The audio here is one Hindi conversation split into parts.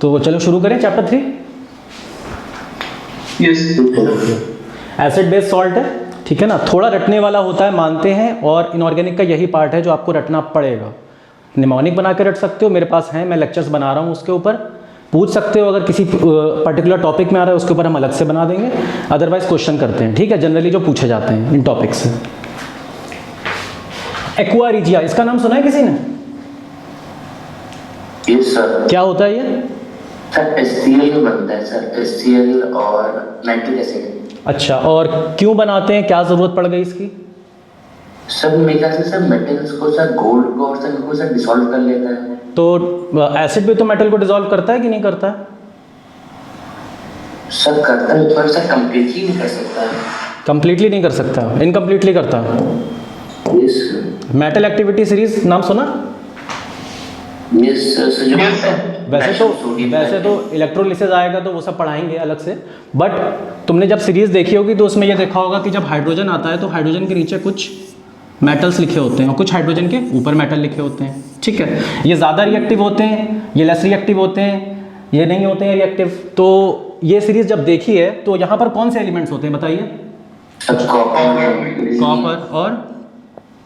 तो चलो शुरू करें चैप्टर 3। एसिड बेस सॉल्ट है, ठीक है ना। थोड़ा रटने वाला होता है मानते हैं, और इनऑर्गेनिक का यही पार्ट है जो आपको रटना पड़ेगा। निमोनिक बना के रट सकते हो, मेरे पास है, मैं लेक्चर्स बना रहा हूँ उसके ऊपर, पूछ सकते हो। अगर किसी पर्टिकुलर टॉपिक में आ रहा है उसके ऊपर हम अलग से बना देंगे, अदरवाइज क्वेश्चन करते हैं, ठीक है, जनरली जो पूछे जाते हैं इन टॉपिक से। एक्वा रिजिया, इसका नाम सुना है किसी ने? Yes sir. क्या होता है ये? सर HCl बनता है सर, HCl और नाइट्रिक एसिड। अच्छा, और क्यों बनाते हैं, क्या जरूरत पड़ गई इसकी? सर मेरे ख्याल से सर मेटल्स को सर गोल्ड को और सर इनको सर डिसॉल्व कर लेता है। तो एसिड भी तो मेटल को डिसॉल्व करता है कि नहीं करता है? सर करता है पर सर कंप्लीटली नहीं कर सकता है। कंप्लीटली नहीं कर सकता, इनकम्प्लीटली करता है। यस मेटल एक्टिविटी सीरीज नाम सुना? Yes sir. वैसे तो इलेक्ट्रोलिसिस आएगा तो वो सब पढ़ाएंगे अलग से, बट तुमने जब सीरीज देखी होगी तो उसमें ये देखा होगा कि जब हाइड्रोजन आता है तो हाइड्रोजन के नीचे कुछ मेटल्स लिखे होते हैं और कुछ हाइड्रोजन के ऊपर मेटल लिखे होते हैं, ठीक है। ये ज़्यादा रिएक्टिव होते हैं, ये लेस रिएक्टिव होते हैं, ये नहीं होते हैं रिएक्टिव। तो ये सीरीज जब देखी है तो यहाँ पर कौन से एलिमेंट्स होते हैं बताइए? कॉपर और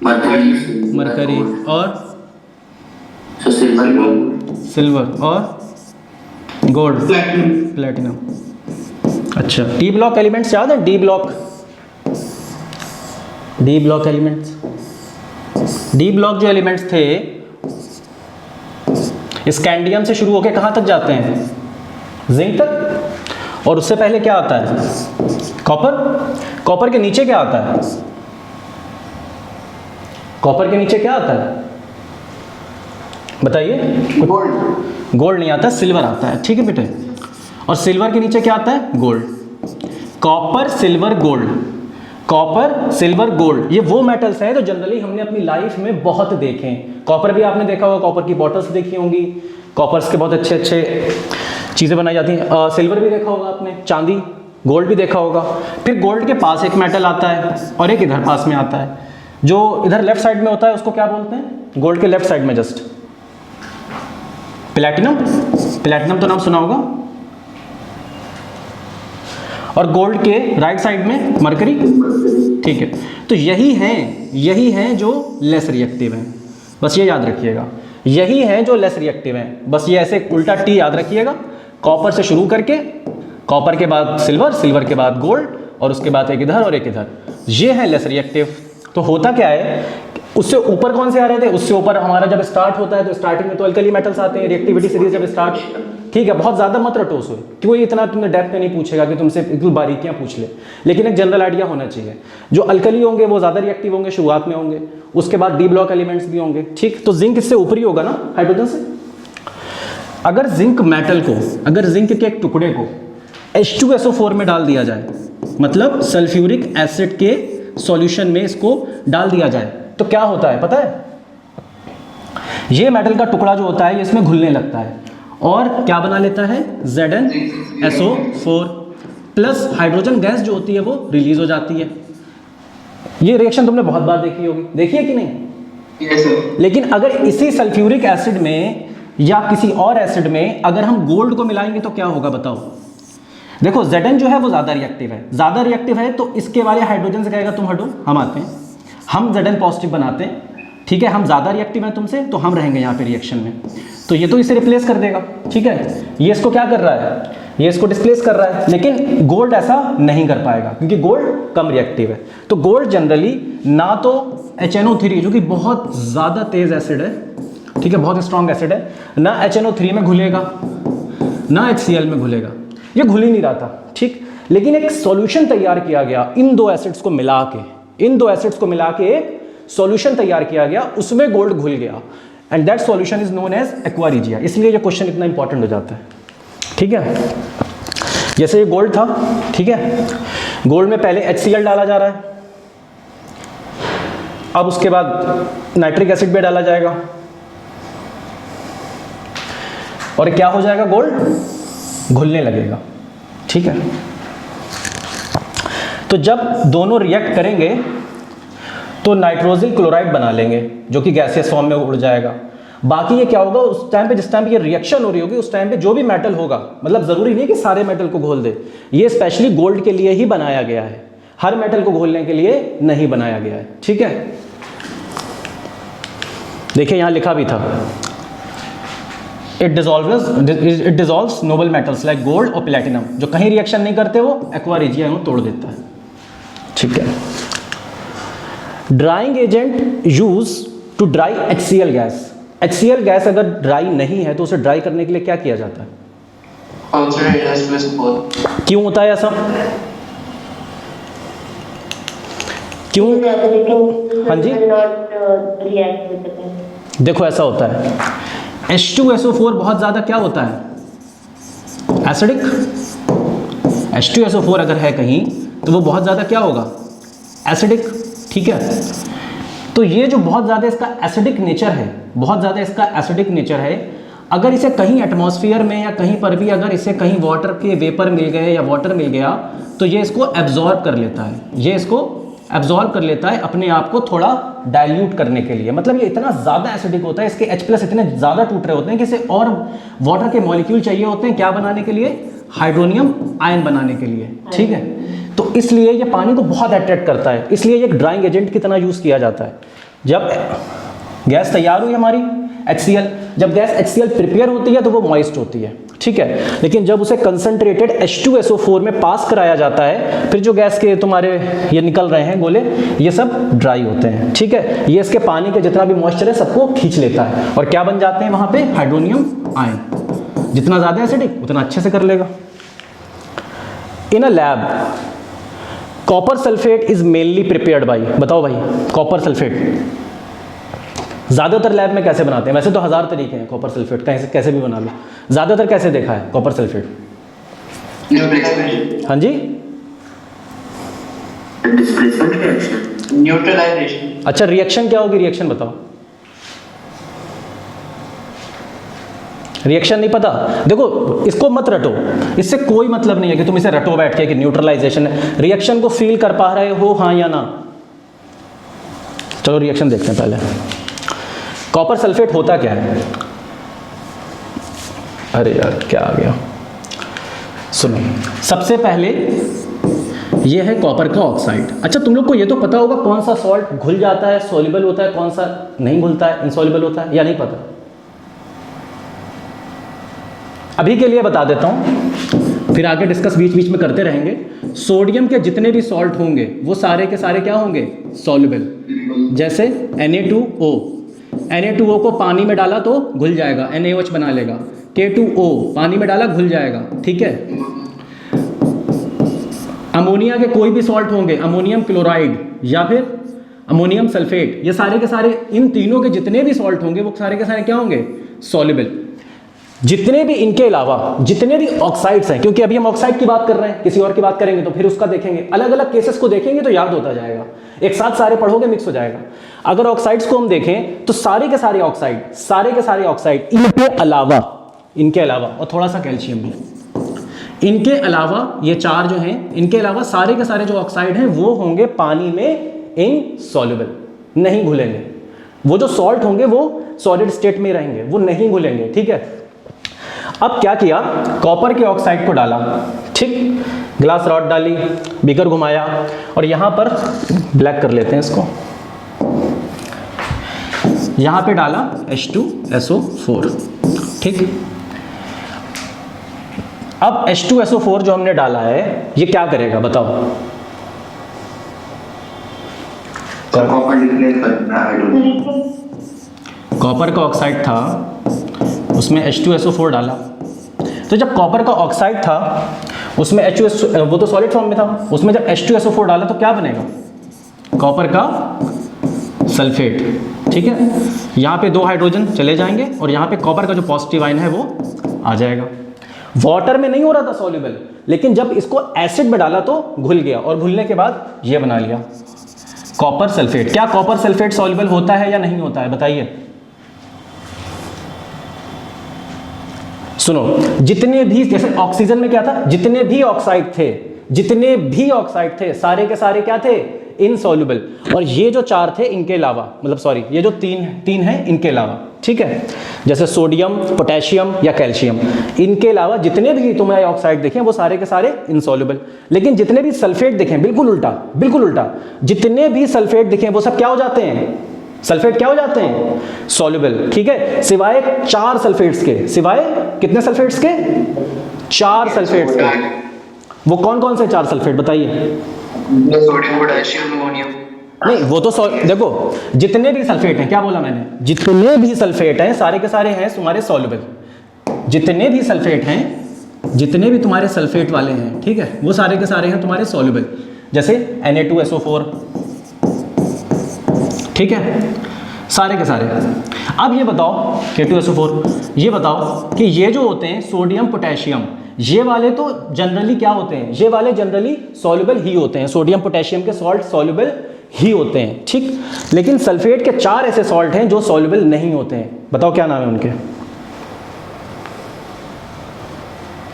मरकरी और सिल्वर और गोल्ड, प्लेटिनम। अच्छा, डी ब्लॉक एलिमेंट्स याद है? D block elements, D block जो एलिमेंट्स थे स्कैंडियम से शुरू होकर कहाँ तक जाते हैं? जिंक तक। और उससे पहले क्या आता है? कॉपर। कॉपर के नीचे क्या आता है? कॉपर के नीचे क्या आता है बताइए? गोल्ड नहीं आता, सिल्वर आता है, ठीक है बेटे। और सिल्वर के नीचे क्या आता है? Gold. Copper, silver, gold. Copper, silver, gold, ये वो मेटल्स हैं जो जनरली हमने अपनी लाइफ में बहुत देखे हैं। कॉपर भी आपने देखा होगा, कॉपर की बॉटल्स देखी होंगी, कॉपर्स के बहुत अच्छे अच्छे चीज़ें बनाई जाती हैं। सिल्वर भी देखा होगा आपने, चांदी, गोल्ड भी देखा होगा। फिर गोल्ड के पास एक मेटल आता है और एक इधर पास में आता है। जो इधर लेफ्ट साइड में होता है उसको क्या बोलते हैं? गोल्ड के लेफ्ट साइड में जस्ट प्लैटिनम। प्लैटिनम तो नाम सुना होगा। और गोल्ड के राइट साइड में मरकरी, ठीक है। तो यही हैं जो लेस रिएक्टिव हैं, बस ये याद रखिएगा। यही हैं जो लेस रिएक्टिव हैं, बस ये ऐसे उल्टा टी याद रखिएगा। कॉपर से शुरू करके, कॉपर के बाद सिल्वर, सिल्वर के बाद गोल्ड, और उसके बाद एक इधर और एक इधर, ये है लेस रिएक्टिव। तो होता क्या है, उससे ऊपर कौन से आ रहे थे? उससे ऊपर हमारा जब स्टार्ट होता है तो स्टार्टिंग में तो अल्कली मेटल्स आते हैं, रिएक्टिविटी सीरीज जब स्टार्ट, ठीक है। बहुत ज़्यादा मत रटो उसमें, क्यों इतना तुमने डेप्थ में नहीं पूछेगा कि तुमसे बिल्कुल बारीकियाँ पूछ ले, लेकिन एक जनरल आइडिया होना चाहिए। जो अल्कली होंगे वो ज़्यादा रिएक्टिव होंगे, शुरुआत में होंगे, उसके बाद डी ब्लॉक एलिमेंट्स भी होंगे, ठीक। तो जिंक इससे ऊपर ही होगा ना हाइड्रोजन से। अगर जिंक मेटल को, अगर जिंक के एक टुकड़े को H2SO4 में डाल दिया जाए, मतलब सल्फ्यूरिक एसिड के सॉल्यूशन में इसको डाल दिया जाए, तो क्या होता है पता है? ये मेटल का टुकड़ा जो होता है ये इसमें घुलने लगता है और क्या बना लेता है? ZnSO4 प्लस हाइड्रोजन गैस जो होती है वो रिलीज हो जाती है। ये रिएक्शन तुमने बहुत बार देखी होगी, देखी है कि नहीं? यस। लेकिन अगर इसी सल्फ्यूरिक एसिड में या किसी और एसिड में अगर हम गोल्ड को मिलाएंगे तो क्या होगा बताओ? देखो Zn जो है वो ज़्यादा रिएक्टिव है, तो इसके वाले हाइड्रोजन से कहेगा तुम हटो, हम आते हैं, हम Zn पॉजिटिव बनाते हैं, ठीक है। हम ज़्यादा रिएक्टिव हैं तुमसे, तो हम रहेंगे यहाँ पे रिएक्शन में, तो ये तो इसे रिप्लेस कर देगा, ठीक है। ये इसको क्या कर रहा है? ये इसको डिस्प्लेस कर रहा है, लेकिन गोल्ड ऐसा नहीं कर पाएगा क्योंकि गोल्ड कम रिएक्टिव है। तो गोल्ड जनरली ना तो HNO3 जो कि बहुत ज़्यादा तेज़ एसिड है, ठीक है, बहुत स्ट्रॉन्ग एसिड है, ना HNO3 में घुलेगा ना HCl में घुलेगा, ये घुल ही नहीं रहा था, ठीक। लेकिन एक सॉल्यूशन तैयार किया गया इन दो एसिड्स को मिला के एक सॉल्यूशन तैयार किया गया, उसमें गोल्ड घुल गया, and that solution is known as aqua regia. इसलिए ये क्वेश्चन इतना इंपॉर्टेंट हो जाता है, ठीक है। जैसे ये गोल्ड था, ठीक है, गोल्ड में पहले HCl डाला जा रहा है, अब उसके बाद नाइट्रिक एसिड भी डाला जाएगा, और क्या हो जाएगा? गोल्ड घुलने लगेगा, ठीक है। तो जब दोनों रिएक्ट करेंगे तो नाइट्रोजिल क्लोराइड बना लेंगे जो कि गैसियस फॉर्म में उड़ जाएगा। बाकी ये क्या होगा उस टाइम पे, जिस टाइम पे ये रिएक्शन हो रही होगी, उस टाइम पे जो भी मेटल होगा, मतलब ज़रूरी नहीं कि सारे मेटल को घोल दे, ये स्पेशली गोल्ड के लिए ही बनाया गया है, हर मेटल को घोलने के लिए नहीं बनाया गया है। ठीक है, देखिए यहाँ लिखा भी था, it dissolves noble metals like gold और प्लेटिनम, जो कहीं रिएक्शन नहीं करते वो एक्वा रेजिया को तोड़ देता है। ठीक है, drying agent use to dry HCl gas. HCl gas अगर ड्राई नहीं है तो उसे ड्राई करने के लिए क्या किया जाता है? क्यों होता है ऐसा? क्यों? हाँ जी, देखो ऐसा होता है, H2SO4 बहुत ज़्यादा क्या होता है? एसिडिक। H2SO4 अगर है कहीं तो वो बहुत ज़्यादा क्या होगा? एसिडिक। ठीक है, तो ये जो बहुत ज़्यादा इसका एसिडिक नेचर है, बहुत ज़्यादा इसका एसिडिक नेचर है, अगर इसे कहीं एटमॉस्फेयर में या कहीं पर भी अगर इसे कहीं वाटर के वेपर मिल गए या वाटर मिल गया तो ये इसको एब्जॉर्ब कर लेता है, ये इसको एब्जॉर्ब कर लेता है अपने आप को थोड़ा डाइल्यूट करने के लिए। मतलब ये इतना ज़्यादा एसिडिक होता है, इसके H+ इतने ज़्यादा टूट रहे होते हैं कि इसे और वाटर के मॉलिक्यूल चाहिए होते हैं, क्या बनाने के लिए? हाइड्रोनियम आयन बनाने के लिए। ठीक है, तो इसलिए ये पानी को बहुत अट्रैक्ट करता है, इसलिए ये एक ड्राइंग एजेंट की तरह यूज़ किया जाता है। जब गैस तैयार हुई हमारी HCl, जब गैस HCl प्रिपेयर होती है तो वो मॉइस्ट होती है। ठीक है, लेकिन जब उसे कंसंट्रेटेड H2SO4 में पास कराया जाता है, फिर जो गैस के तुम्हारे ये निकल रहे हैं गोले, ये सब ड्राई होते हैं। ठीक है, ये इसके पानी के जितना भी मॉइस्चर है सबको खींच लेता है और क्या बन जाते हैं वहाँ पे? Hydronium ion. जितना ज़्यादा एसिडिक उतना अच्छे से कर लेगा। In a lab copper sulphate is mainly prepared by, बताओ भाई, कॉपर सल्फेट ज़्यादातर लैब में कैसे बनाते हैं? वैसे तो 1000 तरीके हैं कॉपर सल्फेट कैसे भी बना लो, ज़्यादातर कैसे देखा है कॉपर सल्फेट? हाँ जी, न्यूट्रलाइजेशन। अच्छा, रिएक्शन क्या होगी? रिएक्शन बताओ, रिएक्शन नहीं पता? देखो इसको मत रटो, इससे कोई मतलब नहीं है कि तुम इसे रटो बैठ के कि न्यूट्रलाइजेशन है। रिएक्शन को फील कर पा रहे हो, हाँ या ना? चलो रिएक्शन देखते हैं पहले। कॉपर सल्फेट होता क्या है? अरे यार क्या आ गया, सुनो, सबसे पहले ये है कॉपर का ऑक्साइड। अच्छा, तुम लोग को ये तो पता होगा कौन सा सॉल्ट घुल जाता है, सॉल्युबल होता है, कौन सा नहीं घुलता है, इनसॉल्युबल होता है, या नहीं पता? अभी के लिए बता देता हूँ, फिर आगे डिस्कस बीच बीच में करते रहेंगे। सोडियम के जितने भी सॉल्ट होंगे वो सारे के सारे क्या होंगे? सॉल्युबल। जैसे Na2O, Na2O को पानी में डाला तो घुल जाएगा, NaOH बना लेगा। K2O पानी में डाला घुल जाएगा। ठीक है, अमोनिया के कोई भी सॉल्ट होंगे, अमोनियम क्लोराइड या फिर अमोनियम सल्फेट, ये सारे के सारे, इन तीनों के जितने भी सॉल्ट होंगे वो सारे के सारे क्या होंगे? सॉल्युबल। जितने भी इनके अलावा जितने भी ऑक्साइड्स हैं, क्योंकि अभी हम ऑक्साइड की बात कर रहे हैं, किसी और की बात करेंगे तो फिर उसका देखेंगे, अलग अलग केसेस को देखेंगे तो याद होता जाएगा, एक साथ सारे पढ़ोगे मिक्स हो जाएगा। अगर ऑक्साइड्स को हम देखें तो सारे के सारे ऑक्साइड इनके अलावा और थोड़ा सा कैल्शियम भी, इनके अलावा ये चार जो हैं, इनके अलावा सारे के सारे जो ऑक्साइड हैं वो होंगे पानी में इनसॉल्युबल, नहीं घुलेंगे। वो जो सॉल्ट होंगे वो सॉलिड स्टेट में रहेंगे, वो नहीं घुलेंगे। ठीक है, अब क्या किया, कॉपर के ऑक्साइड को डाला, ठीक, ग्लास रॉड डाली, बीकर घुमाया और यहां पर ब्लैक कर लेते हैं इसको, यहां पे डाला H2SO4। ठीक, अब H2SO4 जो हमने डाला है ये क्या करेगा बताओ? कॉपर का ऑक्साइड था, उसमें H2SO4 डाला, तो जब कॉपर का ऑक्साइड था उसमें H2SO, वो तो सॉलिड फॉर्म में था, उसमें जब H2SO4 डाला तो क्या बनेगा? कॉपर का सल्फेट। ठीक है, यहाँ पे 2 हाइड्रोजन चले जाएंगे और यहाँ पे कॉपर का जो पॉजिटिव आयन है वो आ जाएगा। वाटर में नहीं हो रहा था सॉल्युबल, लेकिन जब इसको एसिड में डाला तो घुल गया और घुलने के बाद ये बना लिया कॉपर सल्फेट। क्या कॉपर सल्फेट सॉल्युबल होता है या नहीं होता है बताइए? सुनो, जितने भी, जैसे ऑक्सीजन में क्या था, जितने भी ऑक्साइड थे सारे के सारे क्या थे? इनसॉल्युबल। और ये जो 4 थे इनके अलावा, मतलब सॉरी, ये जो तीन हैं इनके अलावा, ठीक है, जैसे सोडियम, पोटेशियम या कैल्शियम। इनके अलावा जितने भी तुम्हें ऑक्साइड देखें वो सारे के सारे इनसॉल्युबल। लेकिन जितने भी सल्फेट दिखें, बिल्कुल उल्टा, बिल्कुल उल्टा, जितने भी सल्फेट दिखें वो सब क्या हो जाते हैं, सल्फेट क्या हो जाते हैं, सॉल्युबल। ठीक है, सिवाय 4 सल्फेट्स के, सिवाय कितने सल्फेट्स के, 4 सल्फेट्स के। वो कौन कौन से 4 सल्फेट बताइए? Sodium, potassium, ammonium. नहीं, वो तो देखो जितने भी सल्फेट हैं, क्या बोला मैंने, जितने भी सल्फेट हैं सारे के सारे हैं तुम्हारे सॉल्युबल। जितने भी सल्फेट हैं, जितने भी तुम्हारे सल्फेट वाले हैं, ठीक है, वो सारे के सारे हैं तुम्हारे सॉल्युबल। जैसे Na2SO4, ठीक है, सारे के सारे। अब ये बताओ K2SO4, ये बताओ कि ये जो होते हैं सोडियम, पोटेशियम, ये वाले तो जनरली क्या होते हैं, ये वाले जनरली सॉल्युबल ही होते हैं। सोडियम पोटेशियम के सॉल्ट सॉल्युबल ही होते हैं, ठीक। लेकिन सल्फेट के 4 ऐसे सॉल्ट हैं जो सॉल्युबल नहीं होते हैं। बताओ क्या नाम है उनके,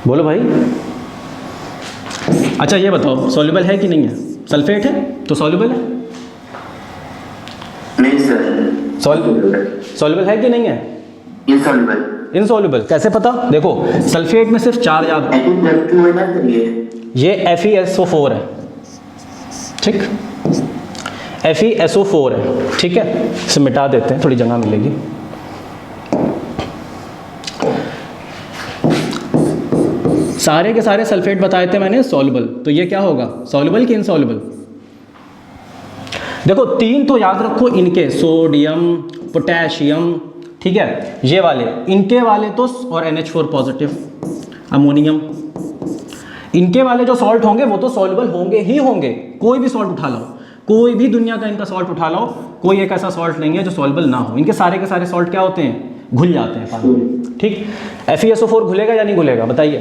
बोलो भाई। अच्छा ये बताओ सॉल्युबल है कि नहीं है, सल्फेट है तो सॉल्युबल है, नहीं सर, सॉल्युबल है कि नहीं है, इनसॉल्युबल। इनसॉल्युबल कैसे पता, देखो सल्फेट में सिर्फ 4 याद, ये FeSO4 है, ठीक, FeSO4 है, ठीक है, इसे मिटा देते हैं, थोड़ी जगह मिलेगी। सारे के सारे सल्फेट बताए थे मैंने सॉल्युबल, तो ये क्या होगा, सॉल्युबल कि इनसॉल्युबल? देखो 3 तो याद रखो इनके, सोडियम, पोटेशियम, ठीक है, ये वाले, इनके वाले तो, और NH4 पॉजिटिव, अमोनियम, इनके वाले जो सॉल्ट होंगे वो तो सॉल्युबल होंगे ही होंगे। कोई भी सॉल्ट उठा लो, कोई भी दुनिया का इनका सॉल्ट उठा लो, कोई एक ऐसा सॉल्ट नहीं है जो सॉल्युबल ना हो। इनके सारे के सारे सॉल्ट क्या होते हैं, घुल जाते हैं पानी में, ठीक। FeSO4 घुलेगा या नहीं घुलेगा बताइए?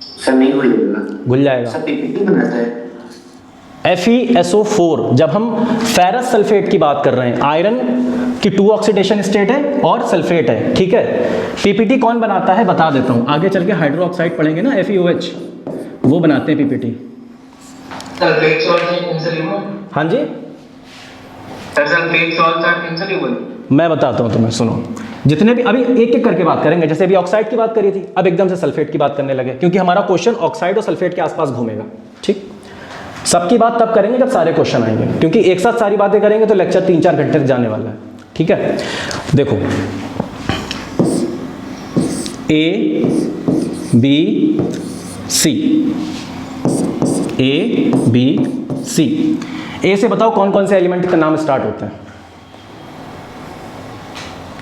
सर नहीं घुलेगा, घुल जाएगा। सर पीपीटी बनाता है। FeSO4, जब हम फेरस सल्फेट की बात कर रहे हैं, आयरन की 2 ऑक्सीडेशन स्टेट है और सल्फेट है, ठीक है। पीपीटी कौन बनाता है बता देता हूँ, आगे चल के हाइड्रो ऑक्साइड पढ़ेंगे ना, FeOH, वो बनाते हैं पीपीटी। सल्फेट सॉल्ट है इनसॉल्युबल। हाँ जी सर, सल्फेट सॉल्ट है इनसॉल्युबल। मैं बताता हूँ तुम्हें, सुनो, जितने भी अभी एक एक करके बात करेंगे। जैसे अभी ऑक्साइड की बात करी थी, अब एकदम से सल्फेट की बात करने लगे, क्योंकि हमारा क्वेश्चन ऑक्साइड और सल्फेट के आसपास घूमेगा, ठीक। सबकी बात तब करेंगे जब सारे क्वेश्चन आएंगे, क्योंकि एक साथ सारी बातें करेंगे तो लेक्चर 3-4 घंटे तक जाने वाला है, ठीक है। देखो A B C, ए से बताओ कौन कौन से एलिमेंट का नाम स्टार्ट होते हैं,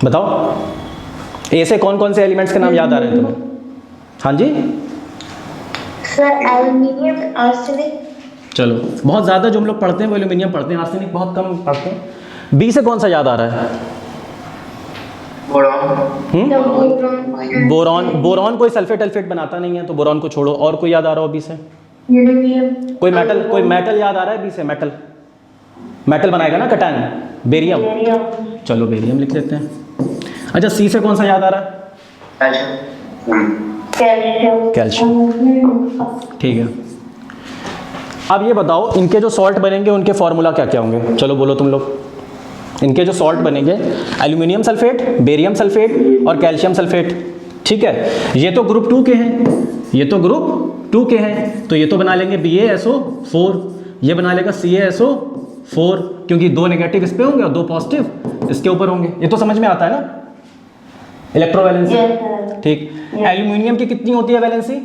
बताओ ए से कौन कौन से एलिमेंट्स के नाम याद आ रहे हैं तुम्हें? हाँ जी सर, एल्युमिनियम, आर्सेनिक। चलो, बहुत ज़्यादा जो हम लोग पढ़ते हैं वो एल्यूमिनियम पढ़ते हैं, आर्सेनिक बहुत कम पढ़ते हैं। बी से कौन सा याद आ रहा है? बोरॉन। बोरॉन कोई सल्फेट अल्फेट बनाता नहीं है, तो बोरॉन को छोड़ो। और कोई याद आ रहा हो बी से? कोई मेटल याद आ रहा है बी से? मेटल बनाएगा ना कटायन, बेरियम। चलो बेरियम लिख लेते हैं। अच्छा सी से कौन सा याद आ रहा है? कैल्शियम। ठीक है, अब ये बताओ इनके जो सॉल्ट बनेंगे उनके फॉर्मूला क्या क्या होंगे? चलो बोलो तुम लोग। इनके जो सॉल्ट बनेंगे, एल्यूमिनियम सल्फेट, बेरियम सल्फेट और कैल्शियम सल्फेट, ठीक है। ये तो ग्रुप 2 के हैं, ये तो ग्रुप 2 के हैं, तो ये तो बना लेंगे BaSO4, ये बना लेगा CaSO4, क्योंकि 2 नेगेटिव इस पे होंगे और 2 पॉजिटिव इसके ऊपर होंगे। ये तो समझ में आता है ना, इलेक्ट्रोवैलेंसी, ठीक। एल्यूमिनियम की कितनी होती है वैलेंसी?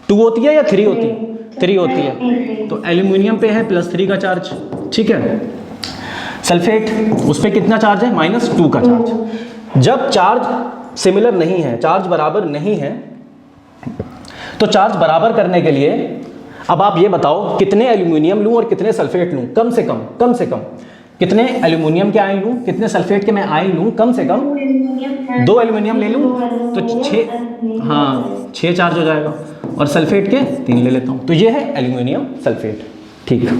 2 होती है या 3 होती है? 3 होती है, तो एल्यूमिनियम पे है +3 का चार्ज, ठीक है। सल्फेट उस पर कितना चार्ज है? -2 का चार्ज। जब चार्ज सिमिलर नहीं है, चार्ज बराबर नहीं है, तो चार्ज बराबर करने के लिए अब आप ये बताओ कितने एल्यूमिनियम लूं और कितने सल्फेट लूं? कम से कम कितने एल्यूमिनियम के आयन लूं, कितने सल्फेट के मैं आयन लूं? कम से कम 2 एल्यूमिनियम ले लूं तो 6 चार्ज हो जाएगा, और सल्फेट के 3 ले लेता हूं, तो ये है एल्यूमिनियम सल्फेट, ठीक है।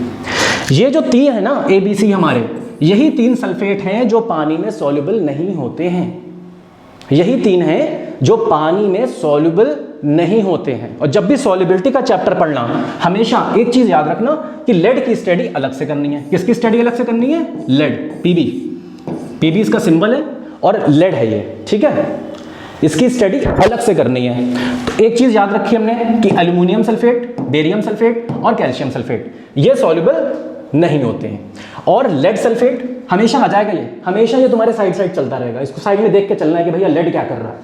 ये जो 3 है ना ABC हमारे, यही 3 सल्फेट हैं जो पानी में सॉल्युबल नहीं होते हैं। यही 3 हैं जो पानी में सॉल्युबल नहीं होते हैं। और जब भी सॉल्युबिलिटी का चैप्टर पढ़ना, हमेशा एक चीज याद रखना कि लेड की स्टडी अलग से करनी है। किसकी स्टडी अलग से करनी है? लेड, PB इसका सिंबल है, और लेड है ये, ठीक है। इसकी स्टडी अलग से करनी है। तो एक चीज़ याद रखी हमने कि एल्यूमिनियम सल्फेट, बेरियम सल्फेट और कैल्शियम सल्फेट ये सॉल्युबल नहीं होते हैं। और लेड सल्फेट हमेशा आ जाएगा, ये हमेशा ये तुम्हारे साइड साइड चलता रहेगा, इसको साइड में देख के चलना है कि भैया लेड क्या कर रहा है।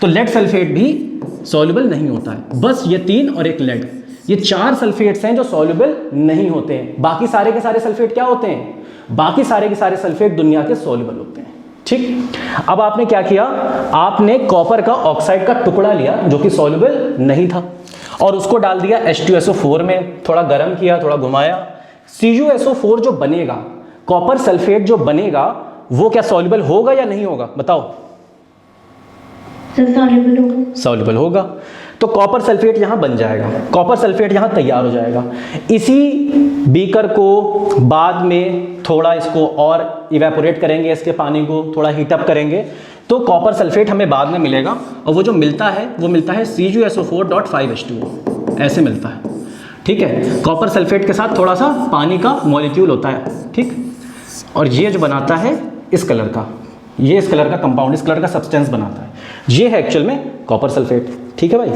तो लेड सल्फेट भी सॉल्युबल नहीं होता है। बस ये 3 और एक लेड, ये 4 सल्फेट्स हैं जो सॉल्युबल नहीं होते हैं। बाकी सारे के सारे सल्फेट क्या होते हैं? बाकी सारे के सारे सल्फेट दुनिया के सॉल्युबल होते हैं, ठीक। अब आपने क्या किया, आपने कॉपर का ऑक्साइड का टुकड़ा लिया जो कि सॉल्युबल नहीं था और उसको डाल दिया H2SO4 में, थोड़ा गर्म किया, थोड़ा घुमाया। CuSO4 जो बनेगा, कॉपर सल्फेट जो बनेगा, वो क्या सॉल्युबल होगा या नहीं होगा? बताओ। सॉल्युबल होगा। सॉल्युबल होगा। तो कॉपर सल्फेट यहां बन जाएगा, कॉपर सल्फेट यहां तैयार हो जाएगा। इसी बीकर को बाद में थोड़ा इसको और इवेपोरेट करेंगे, इसके पानी को थोड़ा हीटअप करेंगे, तो कॉपर सल्फेट हमें बाद में मिलेगा। और वो जो मिलता है वो मिलता है CuSO4.5H2O, ऐसे मिलता है, ठीक है। कॉपर सल्फेट के साथ थोड़ा सा पानी का मॉलिक्यूल होता है, ठीक। और ये जो बनाता है इस कलर का, ये इस कलर का कंपाउंड, इस कलर का सब्सटेंस बनाता है, ये है एक्चुअल में कॉपर सल्फेट, ठीक है भाई।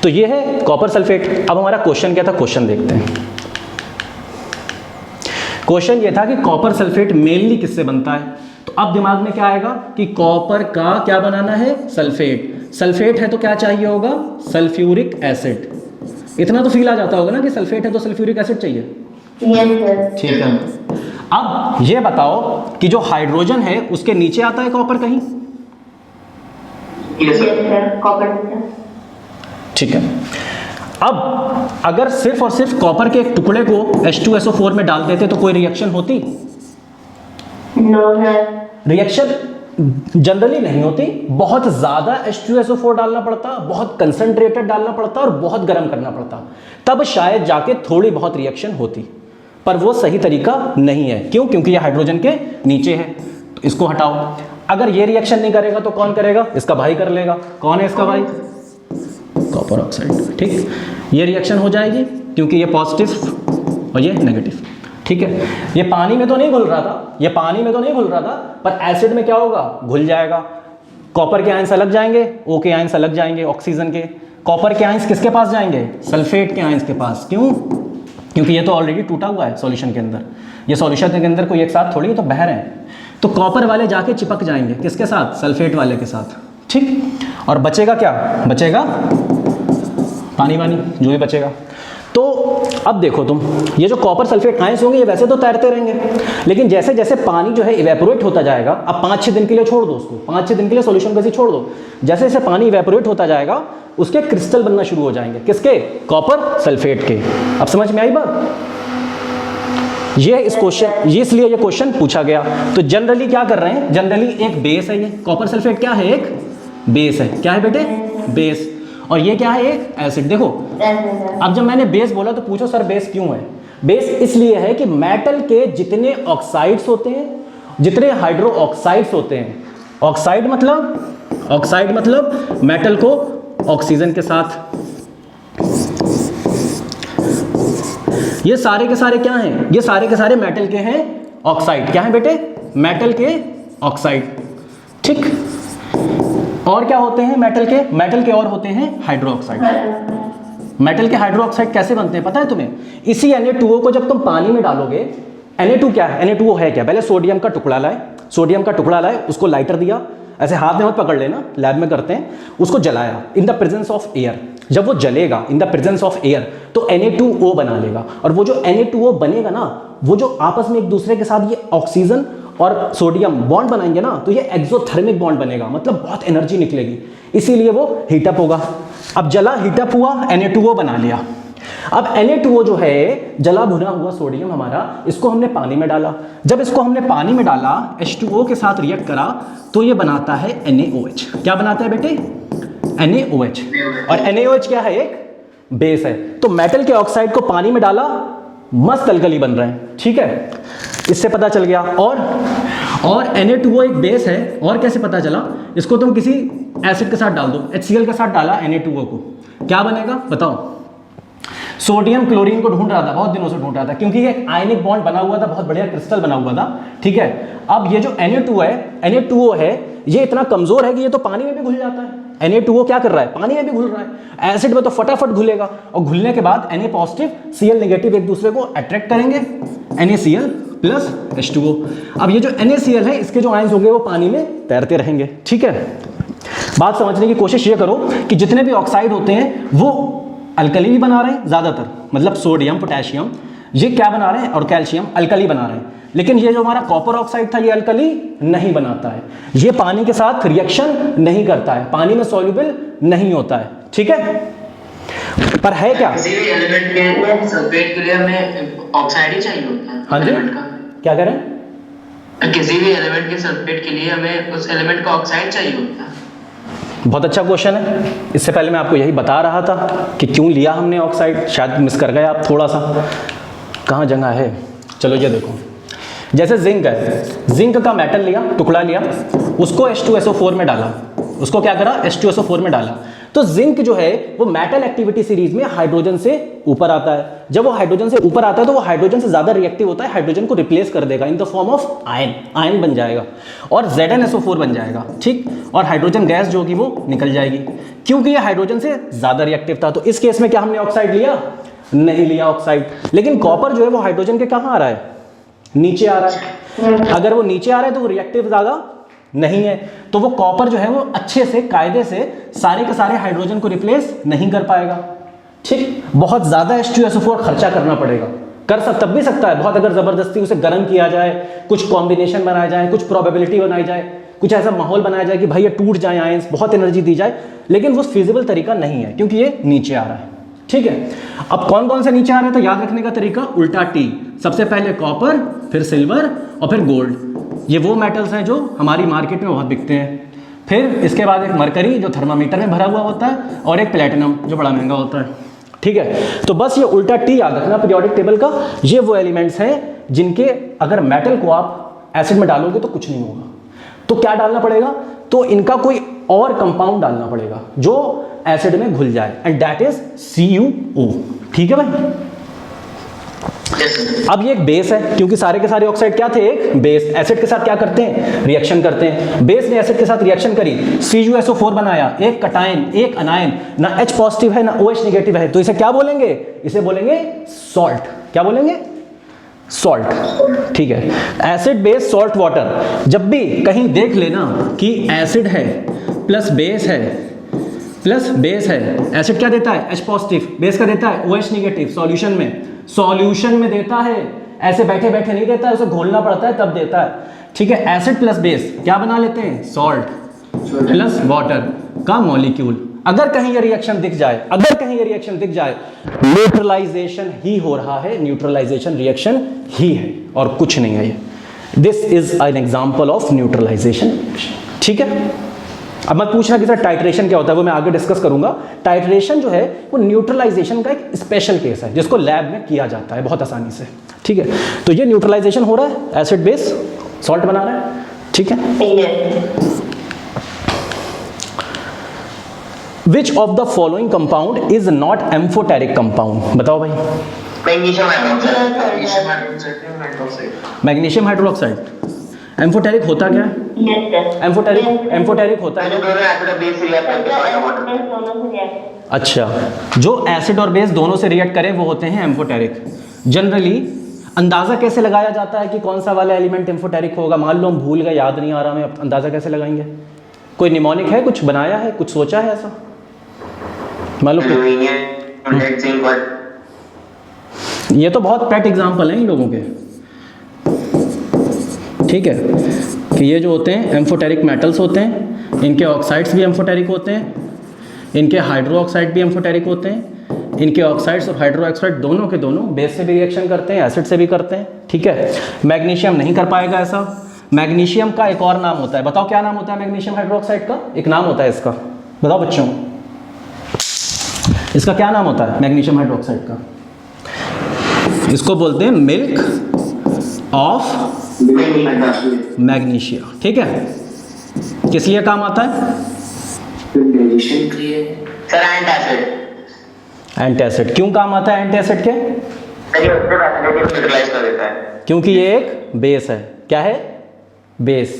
तो ये है कॉपर सल्फेट। अब हमारा क्वेश्चन क्या था, क्वेश्चन देखते हैं। क्वेश्चन ये था कि कॉपर सल्फेट मेनली किससे बनता है। तो अब दिमाग में क्या आएगा कि कॉपर का क्या बनाना है, सल्फेट। सल्फेट है तो क्या चाहिए होगा, सल्फ्यूरिक एसिड। इतना तो फील आ जाता होगा ना कि सल्फेट है तो सल्फ्यूरिक एसिड चाहिए, ठीक है। अब ये बताओ कि जो हाइड्रोजन है उसके नीचे आता है कॉपर कहीं? कॉपर, ठीक है। अब अगर सिर्फ और सिर्फ कॉपर के एक टुकड़े को H2SO4 में डाल देते तो कोई रिएक्शन होती? नो। रिएक्शन जनरली नहीं होती, बहुत ज्यादा H2SO4 डालना पड़ता, बहुत कंसंट्रेटेड डालना पड़ता और बहुत गर्म करना पड़ता, तब शायद जाके थोड़ी बहुत रिएक्शन होती। पर वो सही तरीका नहीं है। क्यों? क्योंकि ये हाइड्रोजन के नीचे है। तो इसको हटाओ। अगर ये रिएक्शन नहीं करेगा तो कौन करेगा? इसका भाई कर लेगा। कौन है इसका भाई? कॉपर ऑक्साइड, ठीक। ये रिएक्शन हो जाएगी क्योंकि ये पॉजिटिव और ये नेगेटिव, ठीक है। ये पानी में तो नहीं घुल रहा था, ये पानी में तो नहीं घुल रहा था, पर एसिड में क्या होगा, घुल जाएगा। कॉपर के आयंस अलग जाएंगे, O के आयंस अलग जाएंगे ऑक्सीजन के। कॉपर के आयंस किसके पास जाएंगे? सल्फेट के आयंस के पास। क्यों? क्योंकि ये तो ऑलरेडी टूटा हुआ है सॉल्यूशन के अंदर, ये सॉल्यूशन के अंदर कोई एक साथ थोड़ी, तो बह रहे हैं। तो कॉपर वाले जाके चिपक जाएंगे किसके साथ? सल्फेट वाले के साथ, ठीक। और बचेगा क्या? बचेगा पानी वानी, जो भी बचेगा। तो अब देखो तुम, ये जो कॉपर सल्फेट आयंस होंगे ये वैसे तो तैरते रहेंगे, लेकिन जैसे जैसे पानी जो है इवेपोरेट होता जाएगा, अब 5-6 दिन के लिए छोड़ दो उसको, 5-6 दिन के लिए सॉल्यूशन को ऐसे छोड़ दो, जैसे जैसे पानी इवेपोरेट होता जाएगा उसके क्रिस्टल बनना शुरू हो जाएंगे। किसके? कॉपर सल्फेट के। अब समझ में आई बात? ये इस क्वेश्चन, ये इसलिए ये क्वेश्चन पूछा गया। तो जनरली क्या कर रहे हैं, जनरली एक बेस है, ये कॉपर सल्फेट क्या है? एक बेस है। क्या है बेटे? बेस। और ये क्या है? एक एसिड। देखो अब जब मैंने बेस बोला तो पूछो सर बेस क्यों है? बेस इसलिए है कि मेटल के जितने ऑक्साइड्स होते हैं, जितने हाइड्रो ऑक्साइड्स होते हैं, ऑक्साइड मतलब मेटल को ऑक्सीजन के साथ, ये सारे के सारे क्या हैं? ये सारे के सारे मेटल के हैं ऑक्साइड। क्या है बेटे? मेटल के ऑक्साइड, ठीक। और क्या होते हैं मेटल के? मेटल के और होते हैं हाइड्रो ऑक्साइड। मेटल के हाइड्रो ऑक्साइड कैसे बनते हैं पता है तुम्हें? इसी Na2O को जब तुम पानी में डालोगे, Na2 क्या है? Na2O है क्या? पहले सोडियम का टुकड़ा लाए, सोडियम का टुकड़ा लाए, उसको लाइटर दिया, ऐसे हाथ में मत पकड़ लेना, लैब में करते हैं, उसको जलाया in the presence of air. जब वो जलेगा in the presence of air तो Na2O बना लेगा, और वो जो Na2O बनेगा ना, वो जो आपस में एक दूसरे के साथ ये ऑक्सीजन और सोडियम बॉन्ड बनाएंगे ना, तो ये एक्सोथर्मिक बॉन्ड बनेगा, मतलब बहुत एनर्जी निकलेगी, इसीलिए वो हीटअप होगा। अब जला, हीटअप हुआ, Na2O बना लिया। अब Na2O जो है जला भुना हुआ सोडियम हमारा, इसको हमने पानी में डाला। जब इसको हमने पानी में डाला, H2O के साथ रिएक्ट करा, तो ये बनाता है NaOH। क्या बनाता है बेटे? NaOH। और NaOH क्या है? एक बेस है। तो मेटल के ऑक्साइड को पानी में डाला, मस्त अल्कली बन रहे हैं, ठीक है। इससे पता चल गया। और Na2O एक बेस है। और कैसे पता चला? इसको तुम किसी एसिड के साथ डाल दो, HCl के साथ डाला Na2O को, क्या बनेगा बताओ? सोडियम क्लोरीन को ढूंढ रहा था, बहुत दिनों से ढूंढ रहा था, क्योंकि एक आयनिक बॉन्ड बना हुआ था, बहुत बढ़िया क्रिस्टल बना हुआ था, ठीक है। अब ये जो Na2O है ये इतना कमजोर है कि ये तो पानी में भी घुल जाता है। Na2O क्या कर रहा है, पानी में भी घुल रहा है। एसिड में तो फटाफट घुलेगा और घुलने के बाद Na पॉजिटिव Cl नेगेटिव एक दूसरे को अट्रैक्ट करेंगे, NaCl प्लस H2O। अब ये जो NaCl है इसके जो आयंस होंगे वो पानी में तैरते रहेंगे। ठीक है, बात समझने की कोशिश ये करो कि जितने भी ऑक्साइड होते हैं वो अल्कली भी बना रहे हैं ज़्यादातर, मतलब सोडियम पोटेशियम ये क्या बना रहे हैं, और कैल्शियम अल्कली बना रहे हैं। लेकिन ये जो हमारा कॉपर ऑक्साइड था ये अल्कली नहीं बनाता है, ये पानी के साथ रिएक्शन नहीं करता है, पानी में सॉल्युबल नहीं होता है। ठीक है, पर है क्या, किसी भी एलिमेंट के सल्फेट के लिए हमें ऑक्साइड ही चाहिए होता है। हाँ जी, एलिमेंट का क्या कह रहे हैं, किसी भी एलिमेंट के सल्फेट के लिए हमें उस एलिमेंट का ऑक्साइड चाहिए होता है। बहुत अच्छा क्वेश्चन है। इससे पहले मैं आपको यही बता रहा था कि क्यों लिया हमने ऑक्साइड, शायद मिस कर गए आप थोड़ा सा, कहाँ जगह है। चलो ये देखो, जैसे जिंक है, जिंक का मेटल लिया, टुकड़ा लिया, उसको H2SO4 में डाला, उसको क्या करा, H2SO4 में डाला, तो जिंक जो है वो मेटल एक्टिविटी सीरीज में हाइड्रोजन से ऊपर आता है। जब वो हाइड्रोजन से ऊपर आता है तो वो हाइड्रोजन से ज्यादा रिएक्टिव होता है, हाइड्रोजन को रिप्लेस कर देगा in the form of ion, ion बन जाएगा और ZnSO4 बन जाएगा। ठीक, और हाइड्रोजन गैस जो होगी वो निकल जाएगी, क्योंकि ये हाइड्रोजन से ज्यादा रिएक्टिव था। तो इस केस में क्या हमने ऑक्साइड लिया, नहीं लिया ऑक्साइड। लेकिन कॉपर जो है वो हाइड्रोजन के कहाँ आ रहा है, नीचे आ रहा है। अगर वो नीचे आ रहा है तो वो रिएक्टिव ज्यादा नहीं है, तो वो कॉपर जो है वो अच्छे से कायदे से सारे के सारे हाइड्रोजन को रिप्लेस नहीं कर पाएगा। ठीक, बहुत ज्यादा H2SO4 खर्चा करना पड़ेगा, कर तब भी सकता है बहुत, अगर जबरदस्ती उसे गर्म किया जाए, कुछ कॉम्बिनेशन बनाया जाए, कुछ प्रोबेबिलिटी बनाई जाए, कुछ ऐसा माहौल बनाया जाए कि भाई ये टूट जाए आयंस, बहुत एनर्जी दी जाए, लेकिन वो फिजिबल तरीका नहीं है क्योंकि ये नीचे आ रहा है। ठीक है, अब कौन कौन से नीचे आ रहा है, तो याद रखने का तरीका उल्टा टी, सबसे पहले कॉपर, फिर सिल्वर और फिर गोल्ड। ये वो मेटल्स हैं जो हमारी मार्केट में बहुत बिकते हैं। फिर इसके बाद एक मरकरी जो थर्मामीटर में भरा हुआ होता है, और एक प्लेटिनम जो बड़ा महंगा होता है। ठीक है, तो बस ये उल्टा टी याद रखना पीरियोडिक टेबल का। ये वो एलिमेंट्स हैं जिनके अगर मेटल को आप एसिड में डालोगे तो कुछ नहीं होगा। तो क्या डालना पड़ेगा, तो इनका कोई और कंपाउंड डालना पड़ेगा जो एसिड में घुल जाए, एंड दैट इज CuO। ठीक है भाई, अब ये एक बेस है, क्योंकि सारे के सारे ऑक्साइड क्या थे, एक बेस। एसिड के साथ क्या करते हैं, रिएक्शन करते हैं। बेस ने एसिड के साथ रिएक्शन करी, CuSO4 बनाया, एक कटायन एक अनायन, ना H पॉजिटिव है ना OH नेगेटिव है, तो इसे क्या बोलेंगे, इसे बोलेंगे सॉल्ट। क्या बोलेंगे, सॉल्ट। ठीक है, एसिड बेस सॉल्ट वाटर। जब भी कहीं देख लेना कि एसिड है प्लस बेस है, प्लस बेस है, एसिड क्या देता है, H पॉजिटिव, बेस का देता है OH नेगेटिव, सॉल्यूशन में देता है, ऐसे बैठे बैठे नहीं देता है, उसे घोलना पड़ता है तब देता है। ठीक है, एसिड प्लस बेस क्या बना लेते हैं, सॉल्ट प्लस वाटर का मॉलिक्यूल। अगर कहीं ये रिएक्शन दिख जाए, अगर कहीं ये रिएक्शन दिख जाए, न्यूट्रलाइजेशन ही हो रहा है, न्यूट्रलाइजेशन रिएक्शन ही है और कुछ नहीं है ये। This is an example of neutralization. ठीक है, अब मैं पूछ रहा कि सर टाइट्रेशन क्या होता है, वो मैं आगे डिस्कस करूंगा। टाइट्रेशन जो है वो न्यूट्रलाइजेशन का एक स्पेशल केस है जिसको लैब में किया जाता है बहुत आसानी से। ठीक है, तो ये न्यूट्रलाइजेशन हो रहा है, एसिड बेस सॉल्ट बना रहा है। ठीक है, which of the following compound is not amphoteric compound, बताओ भाई। Magnesium hydroxide. एम्फोटेरिक होता क्या है, एम्फोटेरिक होता है, अच्छा, जो एसिड और बेस दोनों से रिएक्ट करें वो होते हैं एम्फोटेरिक। जनरली अंदाजा कैसे लगाया जाता है कि कौन सा वाला एलिमेंट एम्फोटेरिक होगा, मान लो हम भूल गए, याद नहीं आ रहा, मैं अंदाजा कैसे लगाएंगे, कोई निमोनिक है, कुछ बनाया है, कुछ सोचा है ऐसा, मान लो। ये तो बहुत पेट एग्जाम्पल हैं इन लोगों के। ठीक है, कि ये जो होते हैं एम्फोटेरिक मेटल्स होते हैं, इनके ऑक्साइड्स भी एम्फोटेरिक होते हैं, इनके हाइड्रो ऑक्साइड भी एम्फोटेरिक होते हैं, इनके ऑक्साइड्स और हाइड्रो ऑक्साइड दोनों के दोनों बेस से भी रिएक्शन करते हैं, एसिड से भी करते हैं। ठीक है, मैग्नीशियम नहीं कर पाएगा ऐसा। मैग्नीशियम का एक और नाम होता है, बताओ क्या नाम होता है मैग्नीशियम हाइड्रोक्साइड का, एक नाम होता है इसका, बताओ बच्चों, इसका क्या नाम होता है मैग्नीशियम हाइड्रोक्साइड का, इसको बोलते हैं मिल्क ऑफ मैग्नीशिया। ठीक है, किस लिए काम आता है, एंटासिड। क्यों काम आता है एंटासिड के, क्योंकि ये एक बेस है। क्या है, बेस।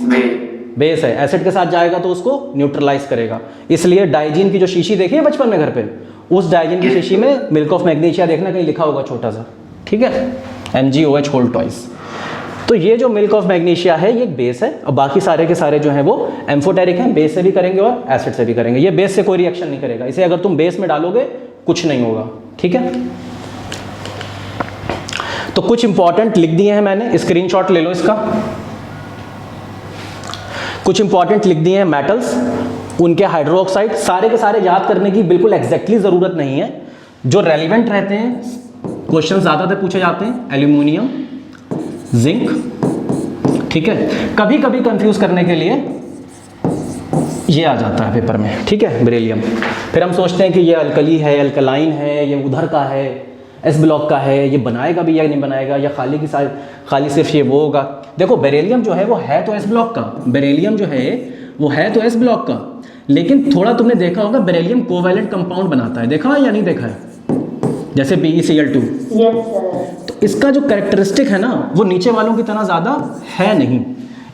बेस है, एसिड के साथ जाएगा तो उसको न्यूट्रलाइज करेगा। इसलिए डाइजीन की जो शीशी देखी है बचपन में घर पे, उस डाइजीन की शीशी में मिल्क ऑफ मैग्नीशिया देखना कहीं लिखा होगा छोटा सा, ठीक है, MgOH होल ट्वाइस। तो ये जो मिल्क ऑफ मैग्नीशिया है ये एक बेस है, और बाकी सारे के सारे जो हैं वो एम्फोटेरिक हैं, बेस से भी करेंगे और एसिड से भी करेंगे। ये बेस से कोई रिएक्शन नहीं करेगा, इसे अगर तुम बेस में डालोगे कुछ नहीं होगा, ठीक है। तो कुछ इंपॉर्टेंट लिख दिए हैं मैंने, स्क्रीनशॉट ले लो इसका। कुछ इंपॉर्टेंट लिख दिए हैं मेटल्स, उनके हाइड्रोक्साइड, सारे के सारे याद करने की बिल्कुल एग्जैक्टली ज़रूरत नहीं है। जो रेलिवेंट रहते हैं, क्वेश्चन ज़्यादातर पूछे जाते हैं, एल्यूमिनियम, जिंक, ठीक है। कभी कभी कंफ्यूज करने के लिए ये आ जाता है पेपर में, ठीक है, बेरिलियम। फिर हम सोचते हैं कि ये अल्कली है, अल्कलाइन है, ये उधर का है, एस ब्लॉक का है, ये बनाएगा भी या नहीं बनाएगा, या खाली सिर्फ ये वो होगा। देखो बेरिलियम जो है वो है तो एस ब्लॉक का, बेरिलियम जो है वो है तो एस ब्लॉक का, लेकिन थोड़ा तुमने देखा होगा बेरिलियम कोवैलेंट कंपाउंड बनाता है, देखा है या नहीं देखा है, जैसे BeCl2। Yes sir. तो इसका जो कैरेक्टरिस्टिक है ना वो नीचे वालों की तरह ज़्यादा है नहीं,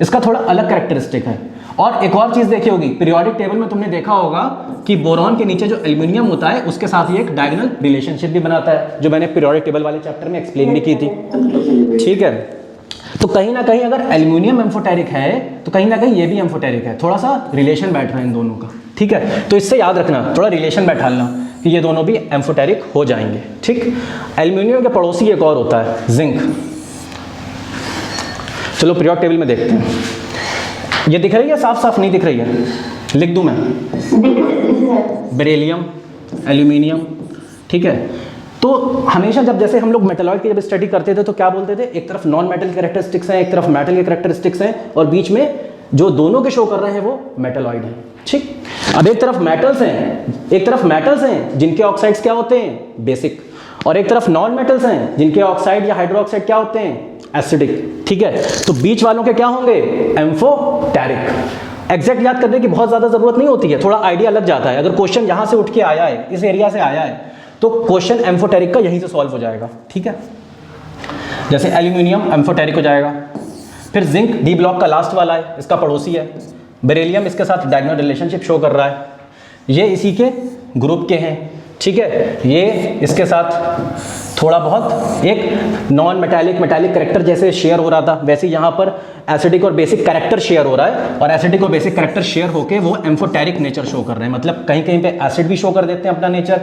इसका थोड़ा अलग कैरेक्टरिस्टिक है। और एक और चीज़ देखी होगी, पीरियोडिक टेबल में तुमने देखा होगा कि बोरॉन के नीचे जो एल्यूमिनियम होता है उसके साथ ये एक डायगोनल रिलेशनशिप भी बनाता है, जो मैंने पीरियोडिक टेबल वाले चैप्टर में एक्सप्लेन भी की थी, ठीक है। तो कहीं ना कहीं अगर एल्यूमिनियम एम्फोटेरिक है तो कहीं ना कहीं ये भी एम्फोटेरिक है, थोड़ा सा रिलेशन बैठ रहा है इन दोनों का, ठीक है। तो इससे याद रखना, थोड़ा रिलेशन बैठालना कि ये दोनों भी एम्फोटेरिक हो जाएंगे, ठीक। एल्यूमिनियम के पड़ोसी एक और होता है, जिंक। चलो पीरियोडिक टेबल में देखते हैं, ये दिख रही है, साफ साफ नहीं दिख रही है, लिख दूं मैं, बेरिलियम, एल्यूमिनियम, ठीक है। तो हमेशा जैसे हम लोग मेटलॉइड की जब स्टडी करते थे तो क्या बोलते थे, एक तरफ नॉन मेटल कैरेक्टरिस्टिक्स हैं, एक तरफ मेटल के कैरेक्टरिस्टिक्स हैं, और बीच में जो दोनों के शो कर रहे हैं वो मेटलॉइड हैं, ठीक। अब एक तरफ मेटल्स हैं जिनके ऑक्साइड्स क्या होते हैं, बेसिक, और एक तरफ नॉन मेटल्स हैं जिनके ऑक्साइड या हाइड्रोक्साइड क्या होते हैं, एसिडिक, ठीक है। तो बीच वालों के क्या होंगे, एम्फोटेरिक। एग्जैक्ट याद करने की बहुत ज़्यादा ज़रूरत नहीं होती है, थोड़ा आइडिया लग जाता है। अगर क्वेश्चन यहाँ से उठ के आया है, इस एरिया से आया है, तो क्वेश्चन एम्फोटेरिक का यहीं से सॉल्व हो जाएगा, ठीक है। जैसे एल्यूमिनियम एम्फोटेरिक हो जाएगा, फिर जिंक डी ब्लॉक का लास्ट वाला है, इसका पड़ोसी है। बेरिलियम इसके साथ डायगोनल रिलेशनशिप शो कर रहा है, ये इसी के ग्रुप के हैं, ठीक है। ये इसके साथ थोड़ा बहुत एक नॉन मेटालिक करेक्टर जैसे शेयर हो रहा था, वैसे यहाँ पर एसिडिक और बेसिक करेक्टर शेयर हो रहा है, और एसिडिक और बेसिक करेक्टर शेयर होकर वो एम्फोटेरिक नेचर शो कर रहे हैं। मतलब कहीं कहीं पे एसिड भी शो कर देते हैं अपना नेचर,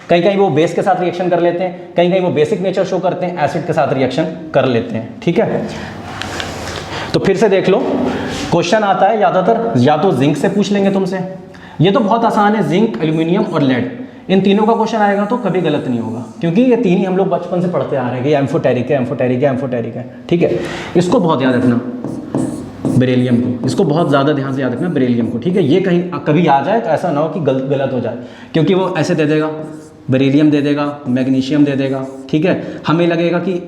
कहीं कहीं वो बेस के साथ रिएक्शन कर लेते हैं, कहीं कहीं वो बेसिक नेचर शो करते हैं, एसिड के साथ रिएक्शन कर लेते हैं, ठीक है। तो फिर से देख लो, क्वेश्चन आता है ज़्यादातर या तो जिंक से पूछ लेंगे तुमसे, ये तो बहुत आसान है, जिंक, एल्यूमिनियम और लेड, इन तीनों का क्वेश्चन आएगा तो कभी गलत नहीं होगा, क्योंकि ये तीन ही हम लोग बचपन से पढ़ते आ रहे हैं कि एम्फोटेरिक है, एम्फोटेरिक है, एम्फोटेरिक है, ठीक है। इसको बहुत याद रखना, बेरिलियम को, इसको बहुत ज़्यादा ध्यान से याद रखना बेरिलियम को, ठीक है। ये कहीं कभी आ जाए तो ऐसा ना हो कि गलत हो जाए, क्योंकि वो ऐसे दे देगा, बेरिलियम दे देगा, मैग्नीशियम दे देगा, ठीक है। हमें लगेगा कि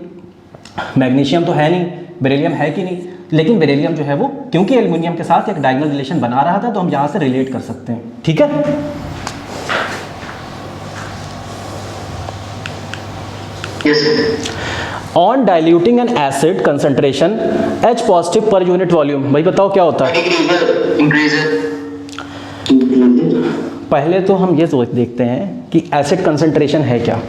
मैग्नीशियम तो है नहीं, बेरिलियम है कि नहीं, लेकिन बेरिलियम जो है वो क्योंकि एल्यूमिनियम के साथ एक डायगोनल रिलेशन बना रहा था तो हम यहाँ से रिलेट कर सकते हैं, ठीक है। On diluting N acid concentration H positive per unit volume, भाई बताओ क्या होता है। पहले तो हम ये सोच देखते हैं कि एसिड कंसंट्रेशन है क्या।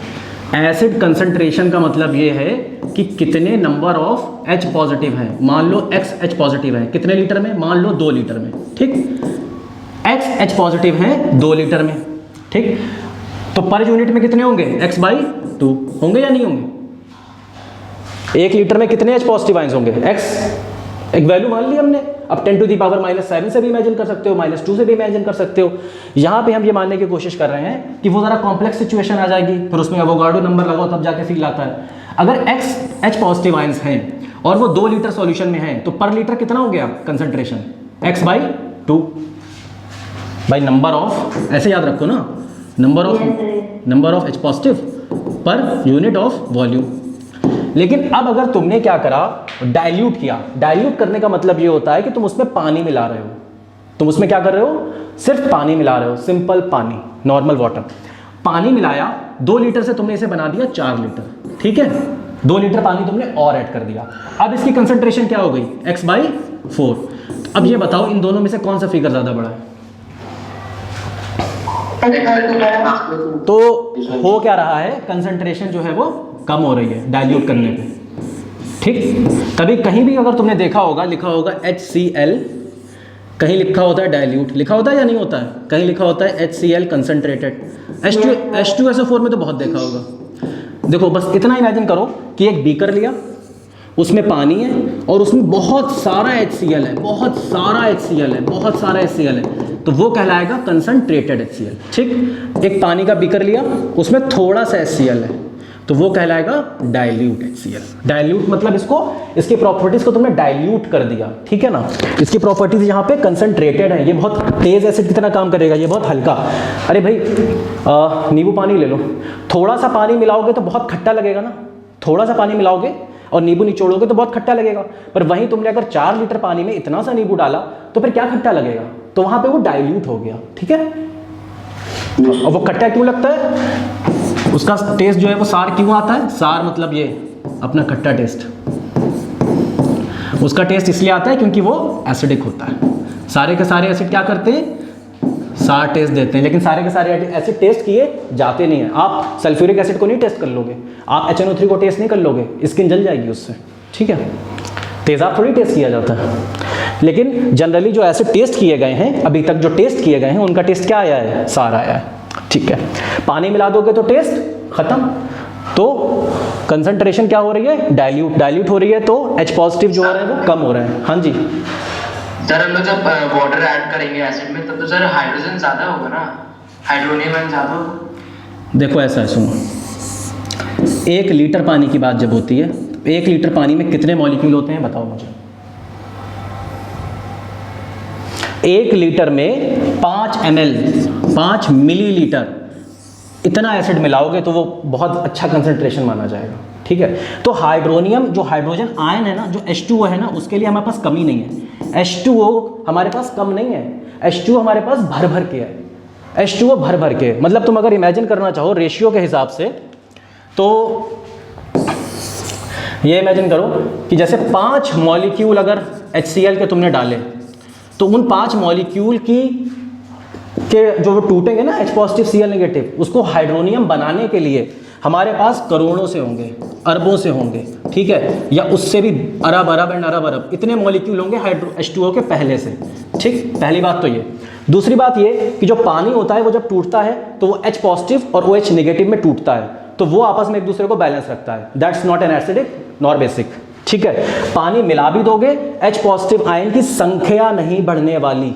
एसिड कंसंट्रेशन का मतलब ये है कि कितने नंबर ऑफ H पॉजिटिव है। मान लो X H पॉजिटिव है कितने लीटर में, मान लो 2 लीटर में, ठीक। X H पॉजिटिव है 2 लीटर में, ठीक। तो पर यूनिट में कितने होंगे, x/2 होंगे या नहीं होंगे। 1 लीटर में कितने H पॉजिटिव आयंस होंगे, X एक वैल्यू मान ली हमने। अब 10⁻⁻7 से भी इमेजिन कर सकते हो, -2 से भी इमेजिन कर सकते हो। यहाँ पे हम ये मानने की कोशिश कर रहे हैं कि वो ज़रा कॉम्प्लेक्स सिचुएशन आ जाएगी, फिर उसमें एवोगाड्रो नंबर लगाओ तब जाके फील आता है। अगर X H पॉजिटिव आयंस हैं और वो 2 लीटर सॉल्यूशन में है तो पर लीटर कितना हो गया concentration, x/2 by number of, ऐसे याद रखो ना, number of H positive per unit of volume. लेकिन अब अगर तुमने क्या करा, डाइल्यूट किया। डाइल्यूट करने का मतलब ये होता है कि तुम उसमें पानी मिला रहे हो। तुम उसमें क्या कर रहे हो, सिर्फ पानी मिला रहे हो, सिंपल पानी, नॉर्मल वाटर। पानी मिलाया, 2 लीटर से तुमने इसे बना दिया 4 लीटर, ठीक है। 2 लीटर पानी तुमने और ऐड कर दिया। अब इसकी कंसंट्रेशन क्या हो गई, x/4। अब ये बताओ इन दोनों में से कौन सा फिगर ज़्यादा बड़ा है? तो हो क्या रहा है, कंसंट्रेशन जो है वो कम हो रही है डाइल्यूट करने पे, ठीक। तभी कहीं भी अगर तुमने देखा होगा, लिखा होगा HCl, कहीं लिखा होता है डाइल्यूट, लिखा होता है या नहीं होता है? कहीं लिखा होता है HCl कंसंट्रेटेड। H2SO4 में तो बहुत देखा होगा। देखो बस इतना इमेजिन करो कि एक बीकर लिया, उसमें पानी है और उसमें बहुत सारा HCl है, बहुत सारा HCl है, बहुत सारा HCl है, तो वो कहलाएगा कंसंट्रेटेड HCl, ठीक। एक पानी का बीकर लिया, उसमें थोड़ा सा HCl है, तो वो कहलाएगा डाइल्यूट HCl। डाइल्यूट मतलब इसकी प्रॉपर्टीज को तुमने डाइल्यूट कर दिया, ठीक है ना। इसकी प्रॉपर्टीज यहाँ पे कंसंट्रेटेड है, ये बहुत तेज एसिड की तरह काम करेगा, ये बहुत हल्का। अरे भाई नींबू पानी ले लो, थोड़ा सा पानी मिलाओगे तो बहुत खट्टा लगेगा ना, थोड़ा सा पानी मिलाओगे और नींबू निचोड़ोगे तो बहुत खट्टा लगेगा। पर वहीं तुमने अगर 4 लीटर पानी में इतना सा नींबू डाला तो फिर क्या खट्टा लगेगा, तो वहां पे वो डाइल्यूट हो गया, ठीक है। और वो खट्टा क्यों लगता है, उसका टेस्ट जो है वो सार क्यों आता है? सार मतलब ये अपना खट्टा टेस्ट, उसका टेस्ट इसलिए आता है क्योंकि वो एसिडिक होता है। सारे के सारे एसिड क्या करते हैं, सार टेस्ट देते हैं, लेकिन सारे के सारे एसिड टेस्ट किए जाते नहीं है। आप सल्फ्यूरिक एसिड को नहीं टेस्ट कर लोगे, आप HNO3 को टेस्ट नहीं कर लोगे, स्किन जल जाएगी उससे, ठीक है। तेज़ाब थोड़ी टेस्ट किया जाता है, लेकिन जनरली जो एसिड टेस्ट किए गए हैं, अभी तक जो टेस्ट किए गए हैं, उनका टेस्ट क्या आया है, सार आया है, ठीक है। पानी मिला दोगे तो टेस्ट खत्म, तो कंसंट्रेशन क्या हो रही है, डाइल्यूट हो रही है, तो H पॉजिटिव जो हो रहे हैं वो कम हो रहे हैं। हाँ जी सर, हम लोग जब वाटर ऐड करेंगे एसिड में, तब तो सर हाइड्रोजन ज़्यादा होगा ना, हाइड्रोनियम आयन ज़्यादा होगा। देखो ऐसा है, सुनो, 1 लीटर पानी की बात जब होती है, 1 लीटर पानी में कितने मॉलिक्यूल होते हैं बताओ मुझे। 1 लीटर में 5 ml 5 मिलीलीटर इतना एसिड मिलाओगे तो वो बहुत अच्छा कंसंट्रेशन माना जाएगा, ठीक है। तो हाइड्रोनियम जो हाइड्रोजन आयन है ना, जो H2O है ना, उसके लिए हमारे पास कमी नहीं है। H2O हमारे पास कम नहीं है, H2O हमारे पास भर भर के है, H2O भर भर के। मतलब तुम अगर इमेजिन करना चाहो रेशियो के हिसाब से, तो ये इमेजिन करो कि जैसे 5 मॉलिक्यूल अगर HCl के तुमने डाले, तो उन 5 मॉलिक्यूल के जो वो टूटेंगे ना, H पॉजिटिव Cl नेगेटिव, उसको हाइड्रोनियम बनाने के लिए हमारे पास करोड़ों से होंगे, अरबों से होंगे, ठीक है, या उससे भी अरब एंड अरब इतने मॉलिक्यूल होंगे H2O के पहले से, ठीक। पहली बात तो ये। दूसरी बात ये कि जो पानी होता है वो जब टूटता है तो वो H पॉजिटिव और OH नेगेटिव में टूटता है, तो वो आपस में एक दूसरे को बैलेंस रखता है। That's not an acidic nor basic, ठीक है। पानी मिला भी दोगे, H पॉजिटिव आयन की संख्या नहीं बढ़ने वाली,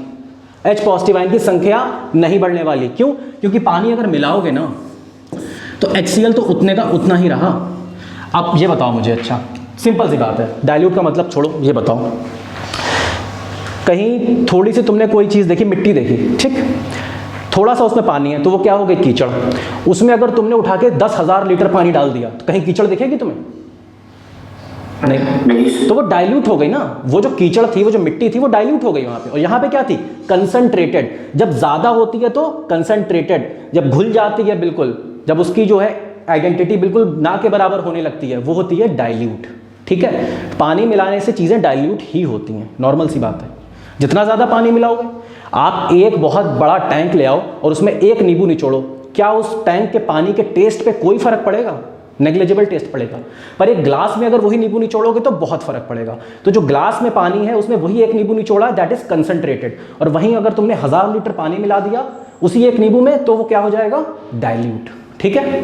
H पॉजिटिव आयन की संख्या नहीं बढ़ने वाली। क्यों? क्योंकि पानी अगर मिलाओगे ना तो HCl तो उतने का उतना ही रहा। अब ये बताओ मुझे, अच्छा सिंपल सी बात है, डाइल्यूट का मतलब छोड़ो, ये बताओ, कहीं थोड़ी सी तुमने कोई चीज़ देखी, मिट्टी देखी, ठीक, थोड़ा सा उसमें पानी है तो वो क्या हो गई, कीचड़। उसमें अगर तुमने उठा के 10,000 लीटर पानी डाल दिया तो कहीं कीचड़ दिखेगी तुम्हें? नहीं, तो वो डाइल्यूट हो गई ना, वो जो कीचड़ थी, वो जो मिट्टी थी, वो डाइल्यूट हो गई वहां पे। और यहाँ पे क्या थी, कंसंट्रेटेड। जब ज्यादा होती है तो कंसंट्रेटेड, जब घुल जाती है बिल्कुल, जब उसकी जो है आइडेंटिटी बिल्कुल ना के बराबर होने लगती है, वो होती है डाइल्यूट, ठीक है। पानी मिलाने से चीजें डाइल्यूट ही होती हैं, नॉर्मल सी बात है। जितना ज्यादा पानी मिलाओगे, आप एक बहुत बड़ा टैंक ले आओ और उसमें 1 नींबू निचोड़ो, क्या उस टैंक के पानी के टेस्ट पे कोई फर्क पड़ेगा? नेग्लिजिबल टेस्ट पड़ेगा। पर एक ग्लास में अगर वही नींबू निचोड़ोगे तो बहुत फर्क पड़ेगा। तो जो ग्लास में पानी है उसमें वही 1 नींबू निचोड़ा, दैट इज कंसंट्रेटेड। और वहीं अगर तुमने 1000 लीटर पानी मिला दिया उसी 1 नींबू में, तो वो क्या हो जाएगा, डाइल्यूट, ठीक है।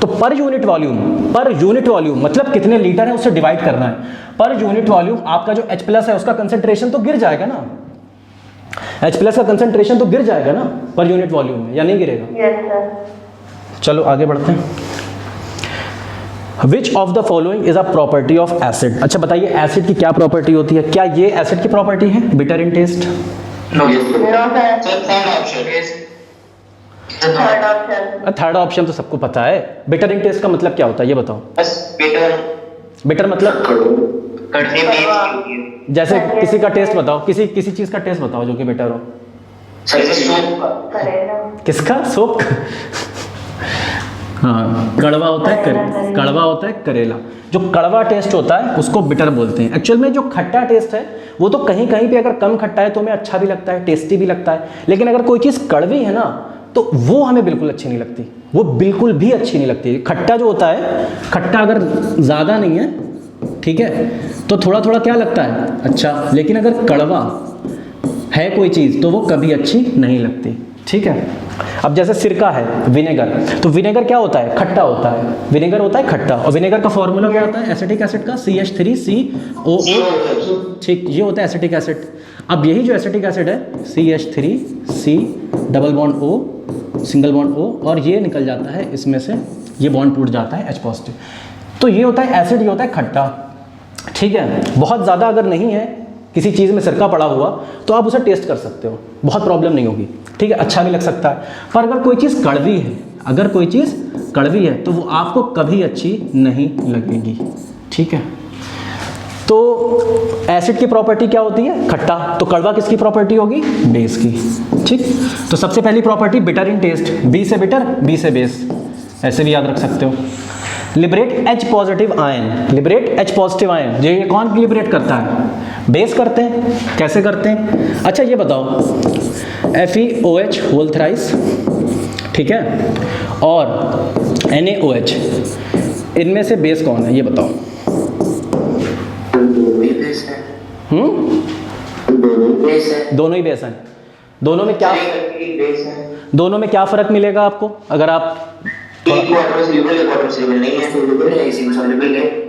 तो पर यूनिट वॉल्यूम मतलब कितने लीटर है उससे डिवाइड करना है। पर यूनिट वॉल्यूम आपका जो H+ है उसका कंसंट्रेशन तो गिर जाएगा ना, H+ का कंसंट्रेशन तो गिर जाएगा ना पर यूनिट वॉल्यूम में, या नहीं गिरेगा? Yes sir. चलो आगे बढ़ते हैं। Which of the following is a property of acid? अच्छा बताइए, एसिड की क्या प्रॉपर्टी होती है? क्या ये एसिड की प्रॉपर्टी है, bitter in taste? No sir. Third option तो सबको पता है। बिटर इन टेस्ट का मतलब क्या होता है ये बताओ। बस बिटर मतलब कड़वे में जैसे किसी का टेस्ट बताओ, किसी चीज का टेस्ट बताओ जो कि बिटर हो। सूप किसका? सोप? हाँ, कड़वा होता है कड़वा होता है करेला। जो कड़वा टेस्ट होता है उसको बिटर बोलते हैं। एक्चुअल में जो खट्टा टेस्ट है वो तो कहीं कहीं पे अगर कम खट्टा है तो हमें अच्छा भी लगता है, टेस्टी भी लगता है, लेकिन अगर कोई चीज़ कड़वी है ना तो वो हमें बिल्कुल अच्छी नहीं लगती, वो बिल्कुल भी अच्छी नहीं लगती। खट्टा जो होता है, खट्टा अगर ज़्यादा नहीं है, ठीक है, तो थोड़ा थोड़ा क्या लगता है अच्छा, लेकिन अगर कड़वा है कोई चीज़ तो वो कभी अच्छी नहीं लगती, ठीक है। अब जैसे सिरका है, विनेगर, तो विनेगर क्या होता है, खट्टा होता है, विनेगर होता है खट्टा, और विनेगर का फॉर्मूला क्या होता है, एसिटिक एसिड का CH3COO, ठीक, ये होता है एसिटिक एसिड। अब यही जो एसिटिक एसिड है CH3C double bond O single bond O, और ये निकल जाता है इसमें से, ये बॉन्ड टूट जाता है H पॉजिटिव, तो ये होता है एसिड, ये होता है खट्टा, ठीक है। बहुत ज़्यादा अगर नहीं है किसी चीज़ में सिरका पड़ा हुआ तो आप उसे टेस्ट कर सकते हो, बहुत प्रॉब्लम नहीं होगी, ठीक है, अच्छा भी लग सकता है। पर अगर कोई चीज़ कड़वी है, अगर कोई चीज़ कड़वी है तो वो आपको कभी अच्छी नहीं लगेगी, ठीक है। तो एसिड की प्रॉपर्टी क्या होती है, खट्टा, तो कड़वा किसकी प्रॉपर्टी होगी, बेस की, ठीक। तो सबसे पहली property bitter in taste, B से बिटर, बी से बेस, ऐसे भी याद रख सकते हो। Liberate H positive ion, liberate H positive ion, ये कौन लिबरेट करता है, बेस करते हैं। कैसे करते हैं, अच्छा ये बताओ, FeOH होल थ्राइस, ठीक है, और NaOH, इनमें से बेस कौन है ये बताओ। दोनों ही बेस हैं। दोनों में क्या, दोनों में क्या फर्क मिलेगा आपको, अगर आप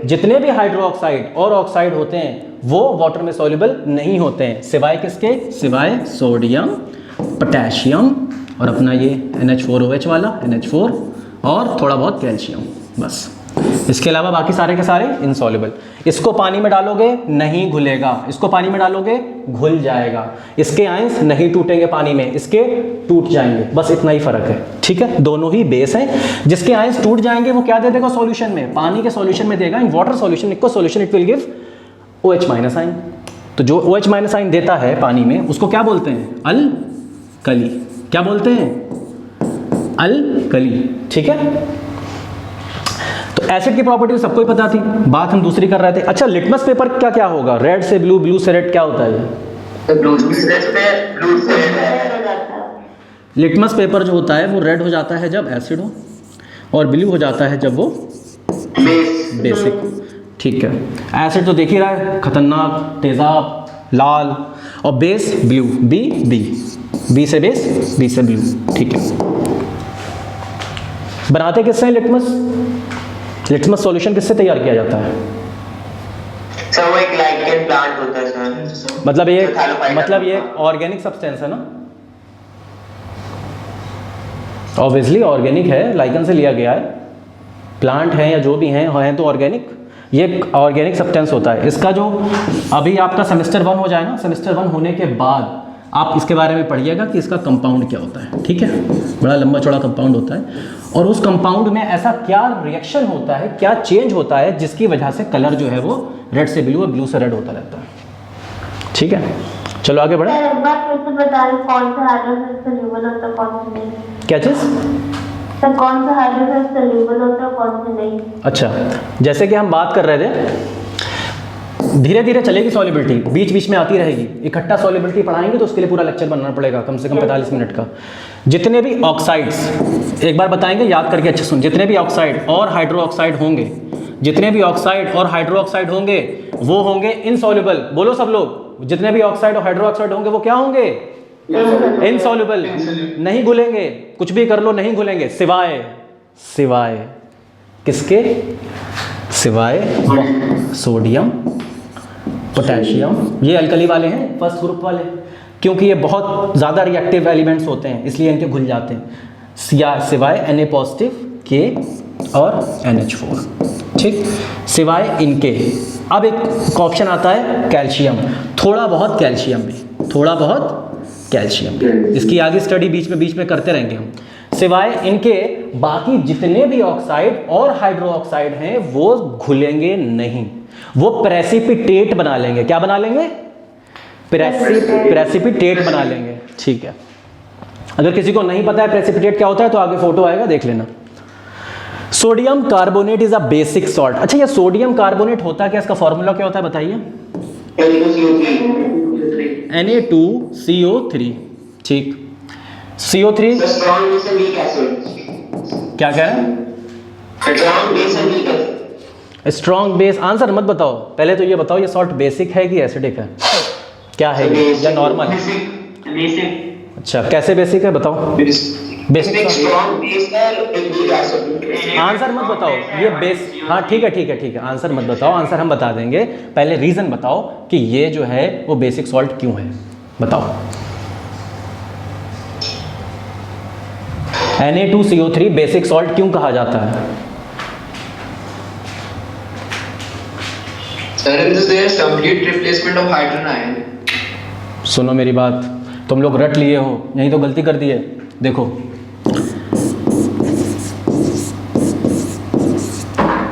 जितने भी हाइड्रोक्साइड और ऑक्साइड होते हैं वो वाटर में सॉल्युबल नहीं होते हैं, सिवाय किसके, सिवाय सोडियम, पोटेशियम और अपना ये NH4OH वाला NH4 और थोड़ा बहुत कैल्शियम, बस। इसके अलावा बाकी सारे के सारे इनसॉल्युबल। इसको पानी में डालोगे नहीं घुलेगा, इसको पानी में डालोगे घुल जाएगा, इसके आयंस नहीं टूटेंगे पानी में, इसके टूट जाएंगे, बस इतना ही फर्क है, ठीक है। दोनों ही बेस हैं, जिसके आयंस टूट जाएंगे वो क्या दे देगा सॉल्यूशन में, पानी के सॉल्यूशन में देगा, in water solution equals solution it will give OH minus ion. तो जो OH माइनस आयन देता है पानी में उसको क्या बोलते हैं, अल्कली, क्या बोलते हैं, अल्कली, ठीक है। तो एसिड की प्रॉपर्टी सबको ही पता थी, बात हम दूसरी कर रहे थे। अच्छा, लिटमस पेपर का क्या होगा, रेड से ब्लू, ब्लू से रेड, क्या होता है, लिटमस पेपर जो होता है वो रेड हो जाता है जब एसिड हो, और ब्लू हो जाता है जब वो बेसिक, ठीक है। एसिड तो देख ही रहा है, खतरनाक, तेजाब, लाल, और बेस ब्लू, बी से बेस, बी से ब्लू, ठीक है। बनाते किससे हैं लिटमस सॉल्यूशन किससे तैयार किया जाता है, सर वो एक लाइकेन प्लांट होता है सर, मतलब ये ऑर्गेनिक सब्सटेंस है ना, ऑब्वियसली ऑर्गेनिक है, लाइकन से लिया गया है, प्लांट है या जो भी हैं तो ऑर्गेनिक, ये ऑर्गेनिक सब्सटेंस होता है। इसका जो अभी आपका सेमेस्टर 1 हो जाए ना, सेमेस्टर 1 होने के बाद आप इसके बारे में पढ़िएगा कि इसका कंपाउंड क्या होता है, ठीक है, बड़ा लंबा चौड़ा कंपाउंड होता है, और उस कंपाउंड में ऐसा क्या रिएक्शन होता है, क्या चेंज होता है जिसकी वजह से कलर जो है वो रेड से ब्लू और ब्लू से रेड होता रहता है, ठीक है। चलो आगे बढ़े। सर एक बार फिर से बता दें कौन सा हाइड्रोजन सॉल्युबल होता है कौन सा नहीं, क्या चीज़, सर कौन सा हाइड्रोजन सॉल्युबल होता है कौन सा नहीं। अच्छा, जैसे कि हम बात कर रहे थे, धीरे धीरे चलेगी सॉल्युबिलिटी, बीच बीच में आती रहेगी, इकट्ठा सॉल्युबिलिटी पढ़ाएंगे तो उसके लिए पूरा लेक्चर बनाना पड़ेगा, कम से कम 45 मिनट का। जितने भी ऑक्साइड्स, एक बार बताएंगे, याद करके अच्छे सुन, जितने भी ऑक्साइड और हाइड्रो ऑक्साइड होंगे, जितने भी ऑक्साइड और हाइड्रो ऑक्साइड होंगे वो होंगे इनसॉल्युबल, बोलो सब लोग, जितने भी ऑक्साइड और हाइड्रो ऑक्साइड होंगे वो क्या होंगे, इनसॉल्युबल, नहीं घुलेंगे, कुछ भी कर लो नहीं घुलेंगे, सिवाय किसके, सिवाय सोडियम, पोटेशियम, ये अल्कली वाले हैं, फर्स्ट ग्रुप वाले, क्योंकि ये बहुत ज़्यादा रिएक्टिव एलिमेंट्स होते हैं इसलिए इनके घुल जाते हैं, सिवाय Na पॉजिटिव, K और NH4, ठीक, सिवाय इनके। अब एक ऑप्शन आता है कैल्शियम, थोड़ा बहुत कैल्शियम में, थोड़ा बहुत कैल्शियम में, इसकी आगे स्टडी बीच में करते रहेंगे हम। सिवाय इनके बाकी जितने भी ऑक्साइड और हाइड्रो ऑक्साइड हैं वो घुलेंगे नहीं, वो प्रेसिपिटेट बना लेंगे, क्या बना लेंगे, प्रेसिपिटेट बना लेंगे, ठीक है। अगर किसी को नहीं पता है प्रेसिपिटेट क्या होता है तो आगे फोटो आएगा देख लेना। Sodium carbonate is a basic salt. अच्छा, ये सोडियम कार्बोनेट होता क्या, इसका फॉर्मूला क्या होता है बताइए? Na2CO3। ठीक, CO3 strong base and weak acid. क्या कह रहे हैं? Strong base and weak acid. Strong base. Answer मत बताओ, पहले तो ये बताओ ये सॉल्ट बेसिक है कि एसिडिक है, क्या है ये, या नॉर्मल है? बेसिक। अच्छा, कैसे बेसिक है बताओ? बेसिक स्ट्रॉन्ग बेस है एक वीक एसिड। आंसर मत बताओ, ये बेस, हाँ ठीक है ठीक है ठीक है, आंसर मत बताओ, आंसर हम बता देंगे, पहले रीजन बताओ कि ये जो है वो बेसिक सॉल्ट क्यों है, बताओ। Na2CO3 बेसिक सॉल्ट क्यों कहा जाता है? Sir, this is complete replacement of hydrogen ion. सुनो मेरी बात, तुम लोग रट लिए हो, यही तो गलती कर दी है। देखो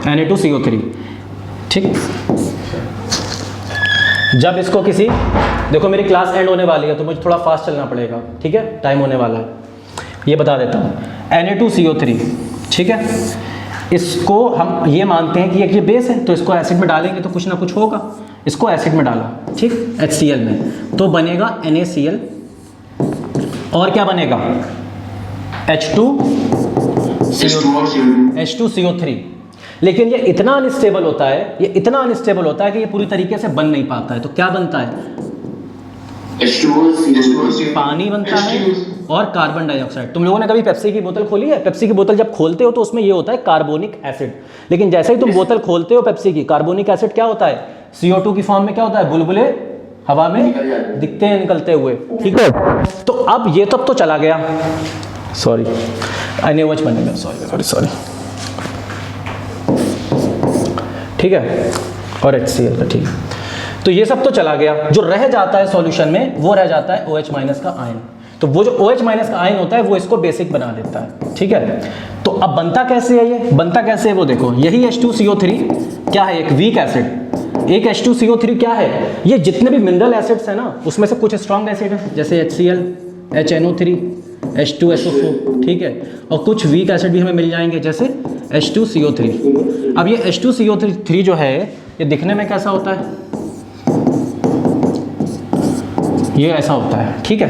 Na2CO3, ठीक, जब इसको किसी, देखो मेरी क्लास एंड होने वाली है तो मुझे थोड़ा फास्ट चलना पड़ेगा, ठीक है, टाइम होने वाला है, ये बता देता हूँ। Na2CO3, ठीक है, इसको हम ये मानते हैं कि ये बेस है, तो इसको एसिड में डालेंगे तो कुछ ना कुछ होगा, इसको एसिड में डाला, ठीक, HCl में, तो बनेगा NaCl, और क्या बनेगा? H2CO3। लेकिन ये इतना अनस्टेबल होता है, ये इतना अनस्टेबल होता है कि ये पूरी तरीके से बन नहीं पाता है, तो क्या बनता है? पानी बनता है और कार्बन डाइऑक्साइड। तुम लोगों ने कभी पेप्सी की बोतल खोली है? पेप्सी की बोतल जब खोलते हो तो उसमें ये होता है कार्बोनिक एसिड, लेकिन जैसे ही तुम बोतल खोलते हो पेप्सी की, कार्बोनिक एसिड क्या होता है? CO2 की फॉर्म में क्या होता है? बुलबुले हवा में दिखते हैं निकलते हुए, ठीक है। तो अब ये तब तो चला गया, सॉरी NaOH बनेगा, सॉरी सॉरी, ठीक है, और HCl का, ठीक है। तो ये सब तो चला गया, जो रह जाता है सॉल्यूशन में वो रह जाता है OH माइनस का आयन। तो वो जो OH माइनस का आयन होता है वो इसको बेसिक बना देता है, ठीक है। तो अब बनता कैसे है, ये बनता कैसे है वो देखो, यही H2CO3 क्या है? एक वीक एसिड। एक H2CO3 क्या है? ये जितने भी मिनरल एसिड्स हैं ना, उसमें से कुछ स्ट्रॉन्ग एसिड है, जैसे HCl, HNO3, H2SO4, ठीक है, और कुछ वीक एसिड भी हमें मिल जाएंगे जैसे H2CO3। अब ये H2CO3 जो है ये दिखने में कैसा होता है? ये ऐसा होता है, ठीक है,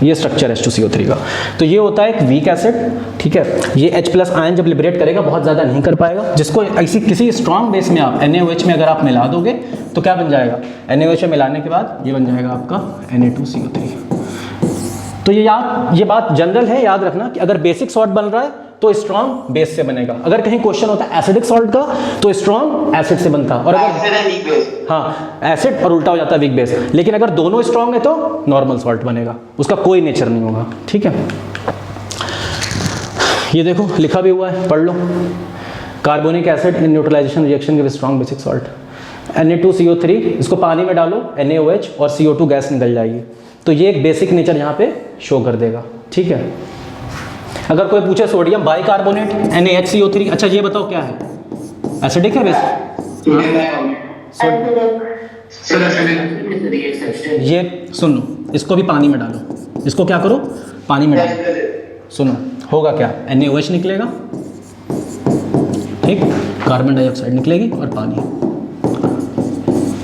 ये स्ट्रक्चर H2CO3 का। तो ये होता है एक वीक एसिड, ठीक है। ये H+ आयन जब लिबरेट करेगा बहुत ज़्यादा नहीं कर पाएगा, जिसको ऐसी किसी स्ट्रॉन्ग बेस में आप NaOH में अगर आप मिला दोगे तो क्या बन जाएगा? NaOH में मिलाने के बाद ये बन जाएगा आपका Na2CO3। तो ये बात जनरल है, याद रखना कि अगर बेसिक सॉल्ट बन रहा है तो स्ट्रॉन्ग बेस से बनेगा। अगर कहीं क्वेश्चन होता है एसिडिक सॉल्ट का तो स्ट्रॉन्ग एसिड से बनता, और अगर हाँ एसिड और उल्टा हो जाता है वीक बेस। लेकिन अगर दोनों स्ट्रॉन्ग है तो नॉर्मल सॉल्ट बनेगा, उसका कोई नेचर नहीं होगा, ठीक है। ये देखो लिखा भी हुआ है, पढ़ लो। Carbonic acid in neutralisation reaction give strong basic salt. Na2CO3, इसको पानी में डालो, NaOH और CO2 गैस निकल जाएगी, तो ये एक बेसिक नेचर यहाँ पे शो कर देगा, ठीक है। अगर कोई पूछे सोडियम बाइकार्बोनेट NaHCO3, अच्छा ये बताओ क्या है? एसिडिक है बेसिक? ये सुन लो, इसको भी पानी में डालो, इसको क्या करो? पानी में डालो, सुनो होगा क्या? NaOH निकलेगा, ठीक, कार्बन डाइऑक्साइड निकलेगी और पानी।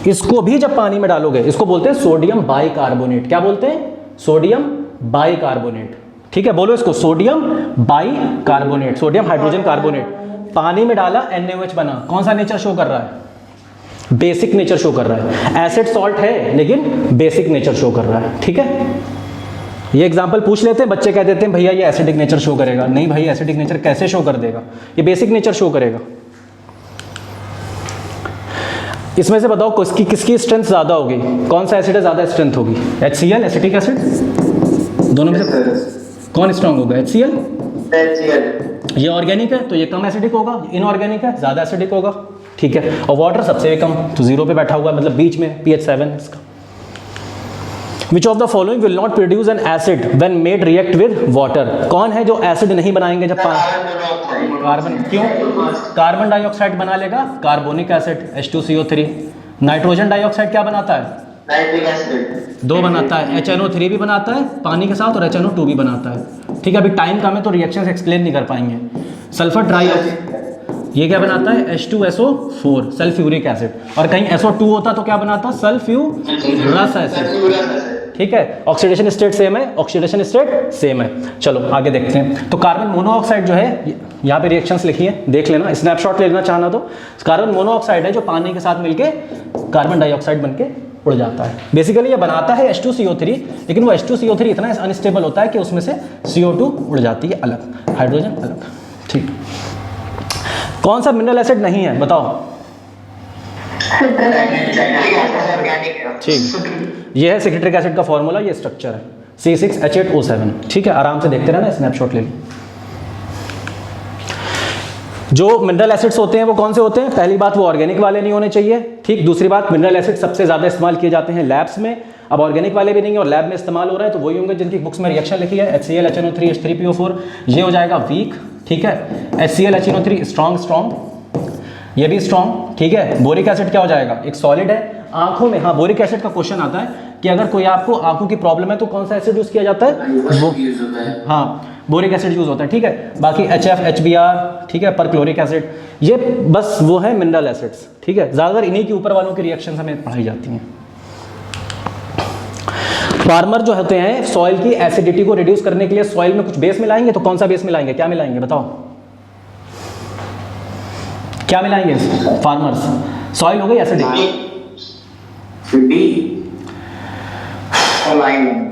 इसको भी जब पानी में डालोगे, इसको बोलते हैं सोडियम बाइकार्बोनेट। क्या बोलते हैं? सोडियम बाइकार्बोनेट, ठीक है, बोलो इसको, sodium bicarbonate, sodium hydrogen carbonate. पानी में डाला, NaOH बना, कौन सा नेचर शो कर रहा है? बेसिक नेचर शो कर रहा है। एसिड सॉल्ट है लेकिन बेसिक नेचर शो कर रहा है, ठीक है। ये एग्जांपल पूछ लेते हैं, बच्चे कह देते हैं भैया ये एसिडिक नेचर शो करेगा। नहीं भाई, एसिडिक नेचर कैसे शो कर देगा? ये बेसिक नेचर शो करेगा। इसमें से बताओ किसकी स्ट्रेंथ ज़्यादा होगी? कौन सा एसिड है ज़्यादा स्ट्रेंथ होगी? HCl, एसिटिक एसिड, दोनों में से कौन स्ट्रांग होगा? HCl। ये ऑर्गेनिक है तो ये कम एसिडिक होगा, इनऑर्गेनिक है ज़्यादा एसिडिक होगा, ठीक है। और वाटर सबसे कम, तो 0 पे बैठा हुआ है, मतलब बीच में, pH 7 इसका। Which of the following will not produce an acid when made react with water? कौन है जो एसिड नहीं बनाएंगे जब कार्बन? क्यों? कार्बन डाइऑक्साइड बना लेगा carbonic acid H2CO3। Nitrogen dioxide क्या बनाता है? Nitric acid. 2 बनाता है, HNO3 भी बनाता है पानी के साथ और HNO2 भी बनाता है, ठीक है। अभी टाइम कम है तो रिएक्शंस एक्सप्लेन नहीं कर पाएंगे। सल्फर ट्राई, ये क्या बनाता है H2SO4 सल्फ्यूरिक एसिड, और कहीं SO2 होता तो क्या बनाता सल्फ्यूरस एसिड। ठीक है, ऑक्सीडेशन स्टेट सेम है, ऑक्सीडेशन स्टेट सेम है। चलो आगे देखते हैं। तो कार्बन मोनोऑक्साइड जो है, यहाँ पे रिएक्शंस लिखी है, देख लेना, स्नैपशॉट ले लेना चाहना तो। कार्बन मोनोऑक्साइड है जो पानी के साथ मिलके कार्बन डाइऑक्साइड बनके उड़ जाता है। बेसिकली ये बनाता है H2CO3, लेकिन वो H2CO3 इतना अनस्टेबल होता है कि उसमें से CO2 उड़ जाती है अलग, हाइड्रोजन अलग। ठीक, कौन सा मिनरल एसिड नहीं है बताओ? ठीक, ये है सिट्रिक एसिड का फॉर्मूला, ये स्ट्रक्चर है C6H8O7। ठीक है, आराम से देखते रहना, स्नैपशॉट ले लो। जो मिनरल एसिड्स होते हैं वो कौन से होते हैं? पहली बात, वो ऑर्गेनिक वाले नहीं होने चाहिए। ठीक, दूसरी बात, मिनरल एसिड सबसे ज़्यादा इस्तेमाल किए जाते हैं लैब्स में। अब ऑर्गेनिक वाले भी नहीं है और लैब में इस्तेमाल हो रहा है तो वही होंगे जिनकी बुक्स में रिएक्शन लिखी है, HCl HNO3 H3PO4, ये हो जाएगा वीक। ठीक है, HCl HNO3 स्ट्रॉन्ग, ये भी स्ट्रॉन्ग। ठीक है, बोरिक एसिड क्या हो जाएगा? एक सॉलिड है। आंखों में, हाँ, बोरिक एसिड का क्वेश्चन आता है कि अगर कोई आपको आंखों की प्रॉब्लम है तो कौन सा एसिड यूज किया जाता है? वो, हाँ, बोरिक एसिड यूज होता है। ठीक है, बाकी HF HBr, ठीक है, परक्लोरिक एसिड, ये बस वो है मिनरल एसिड्स। ठीक है, ज़्यादातर इन्हीं के ऊपर वालों की रिएक्शन हमें पढ़ाई जाती हैं। फार्मर जो होते हैं सॉइल की एसिडिटी को रिड्यूस करने के लिए सॉइल में कुछ बेस मिलाएंगे, तो कौन सा बेस मिलाएंगे? क्या मिलाएंगे बताओ? क्या मिलाएंगे फार्मर्स? सॉइल हो गई एसिडिक,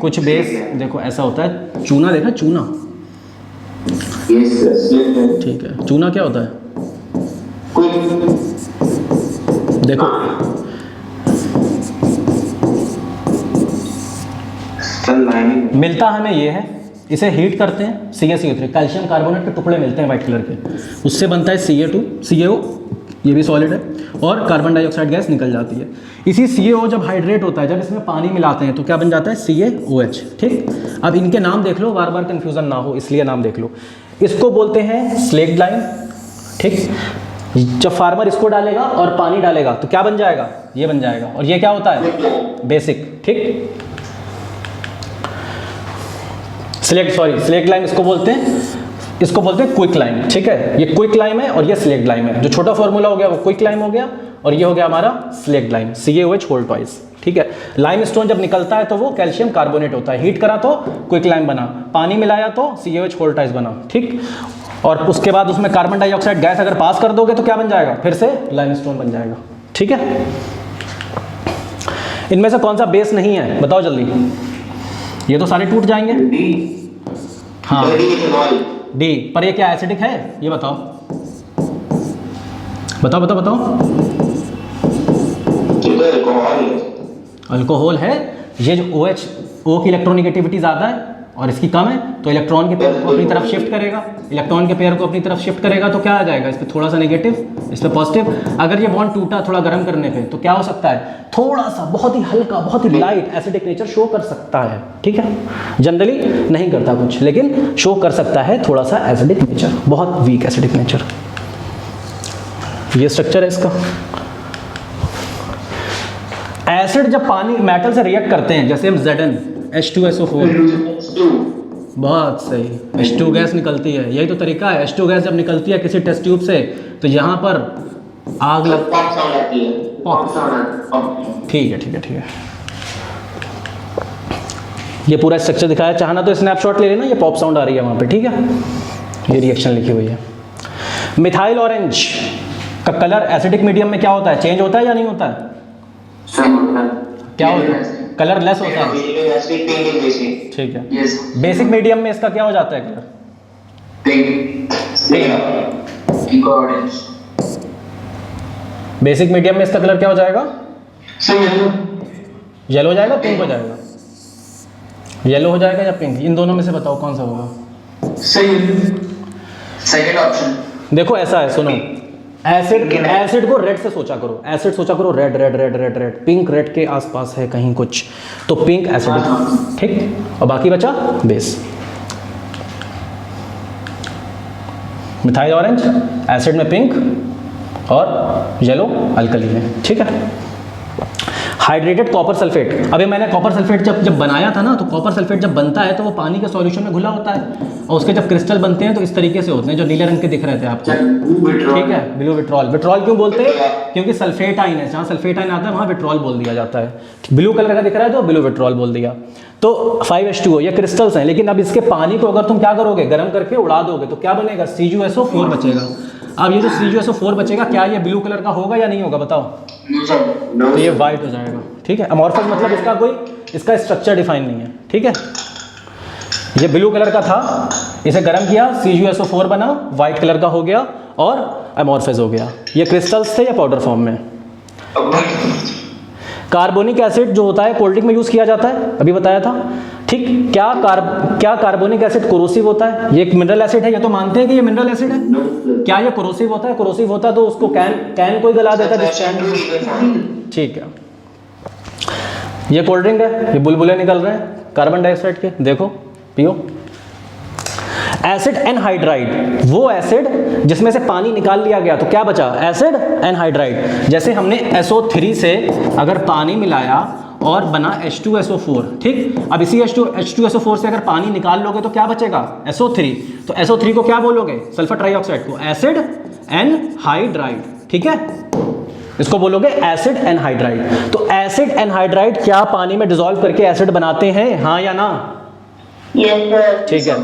कुछ बेस, देखो ऐसा होता है, चूना देखा, चूना, ठीक है, चूना क्या होता है? देखो मिलता हमें ये है, इसे हीट करते हैं, CaCO3, कैल्शियम कार्बोनेट के टुकड़े मिलते हैं वाइट कलर के, उससे बनता है Ca2 CaO, ये भी सॉलिड है, और कार्बन डाइऑक्साइड गैस निकल जाती है। इसी CaO जब हाइड्रेट होता है, जब इसमें पानी मिलाते हैं तो क्या बन जाता है? CaOH। ठीक, अब इनके नाम देख लो, बार बार कन्फ्यूजन ना हो इसलिए नाम देख लो। इसको बोलते हैं स्लेक्ट लाइम। ठीक, जब फार्मर इसको डालेगा और पानी डालेगा तो क्या बन जाएगा? ये बन जाएगा, और ये क्या होता है? बेसिक। ठीक, स्लेक्ट लाइम इसको बोलते हैं क्विक लाइम। ठीक है, ये क्विक लाइम है और ये स्लेक्ट लाइम है। जो छोटा फॉर्मूला हो गया वो क्विक लाइम हो गया, और ये हो गया हमारा slaked lime, CaOH whole twice. ठीक है, लाइम स्टोन जब निकलता है तो वो कैल्शियम कार्बोनेट होता है, हीट करा तो क्विक लाइम बना, पानी मिलाया तो CaOH होल ट्वाइस बना। ठीक, और उसके बाद उसमें कार्बन डाइऑक्साइड गैस अगर पास कर दोगे तो क्या बन जाएगा? फिर से लाइम स्टोन बन जाएगा। ठीक है, इनमें से कौन सा बेस नहीं है बताओ जल्दी? ये तो सारे टूट जाएंगे। हाँ, डी, पर ये क्या एसिडिक है? ये बताओ बताओ बताओ बताओ। अल्कोहल है। ये जो OH, O की इलेक्ट्रोनिगेटिविटी ज़्यादा है और इसकी कम है, तो इलेक्ट्रॉन के पेयर को अपनी तरफ शिफ्ट करेगा, इलेक्ट्रॉन के पेयर को अपनी तरफ शिफ्ट करेगा तो क्या आ जाएगा? इस पर थोड़ा सा नेगेटिव, इस पर पॉजिटिव। अगर ये बॉन्ड टूटा थोड़ा गर्म करने पे तो क्या हो सकता है? थोड़ा सा, बहुत ही हल्का, बहुत ही लाइट एसिडिक नेचर शो कर सकता है। ठीक है, जनरली नहीं करता कुछ, लेकिन शो कर सकता है थोड़ा सा एसिडिक नेचर, बहुत वीक एसिडिक नेचर। ये स्ट्रक्चर है इसका। एसिड जब पानी मेटल से रिएक्ट करते हैं, जैसे हम Zn H2SO4, बहुत सही, H2 गैस निकलती है, यही तो तरीका है। H2 गैस जब निकलती है किसी टेस्ट ट्यूब से तो यहाँ पर आग लगती है। ठीक है ठीक है ठीक है, ये पूरा स्ट्रक्चर दिखाया, चाहना तो स्नैपशॉट ले लेना, ये पॉप साउंड आ रही है वहाँ पे। ठीक है, ये रिएक्शन लिखी हुई है। मिथाइल ऑरेंज का कलर एसिडिक मीडियम में क्या होता है? चेंज होता है या नहीं होता है? क्या होता है? कलर लेस होता है। ठीक है, बेसिक मीडियम में इसका क्या हो जाता है कलर? बेसिक मीडियम में इसका कलर क्या हो जाएगा? येलो हो जाएगा, पिंक हो जाएगा? येलो हो जाएगा या पिंक? इन दोनों में से बताओ कौन सा होगा? Second option. देखो ऐसा है, सुनो, एसिड को रेड से सोचा करो, एसिड सोचा करो red red red red red, pink red के आसपास है कहीं कुछ, तो पिंक एसिडिक। ठीक, और बाकी बचा बेस। मिथाइल ऑरेंज एसिड में पिंक और येलो अल्कली में। ठीक है, हाइड्रेटेड कॉपर सल्फेट। अभी मैंने कॉपर सल्फेट जब बनाया था ना, तो कॉपर सल्फेट जब बनता है तो वो पानी के सॉल्यूशन में घुला होता है, और उसके जब क्रिस्टल बनते हैं तो इस तरीके से होते हैं, जो नीले रंग के दिख रहे थे आपको, ठीक है, ब्लू विट्रॉल। विट्रॉल क्यों बोलते हैं? क्योंकि सल्फेट आइन है, जहाँ सल्फेट आइन आता है वहाँ विट्रॉल बोल दिया जाता है। ब्लू कलर का दिख रहा है तो ब्लू विट्रॉल बोल दिया। तो 5H2O ये क्रिस्टल्स हैं, लेकिन अब इसके पानी को अगर तुम क्या करोगे, गर्म करके उड़ा दोगे तो क्या बनेगा? CuSO4 बचेगा। अब ये जो CuSO4 बचेगा, क्या ये ब्लू कलर का होगा या नहीं होगा बताओ? तो ये वाइट हो जाएगा, ठीक है। अमॉर्फस मतलब इसका कोई इसका स्ट्रक्चर डिफाइन नहीं है, ठीक है। ये ब्लू कलर का था, इसे गर्म किया, CuSO4 बना, वाइट कलर का हो गया और अमॉर्फस हो गया। ये क्रिस्टल्स थे या पाउडर फॉर्म में? कार्बोनिक एसिड जो होता है कोल्ड ड्रिंक में यूज़ किया जाता है, अभी बताया था, ठीक। क्या कार्बोनिक एसिड कोरोसिव होता है? ये एक मिनरल एसिड है, ये तो मानते हैं कि ये मिनरल एसिड है। क्या ये कोरोसिव होता है? कोरोसिव होता तो उसको कैन कोई गला देता है, जिस कैन, ठीक है। ये कोल्ड ड्रिंक है, ये बुलबुले निकल रहे हैं कार्बन डाइऑक्साइड के, देखो पियो। एसिड एनहाइड्राइड, वो एसिड जिसमें से पानी निकाल लिया गया, तो क्या बचा? Acid anhydride. जैसे हमने SO3 से अगर पानी मिलाया और बना H2SO4, ठीक। अब इसी H2SO4 से अगर पानी निकाल लोगे तो क्या बचेगा? SO3। तो SO3 को क्या बोलोगे? सल्फर ट्राइऑक्साइड को एसिड एनहाइड्राइड, ठीक है, इसको बोलोगे एसिड एनहाइड्राइड। तो एसिड एनहाइड्राइड क्या पानी में डिसॉल्व करके एसिड बनाते हैं, हाँ या ना? Yes sir. ठीक है।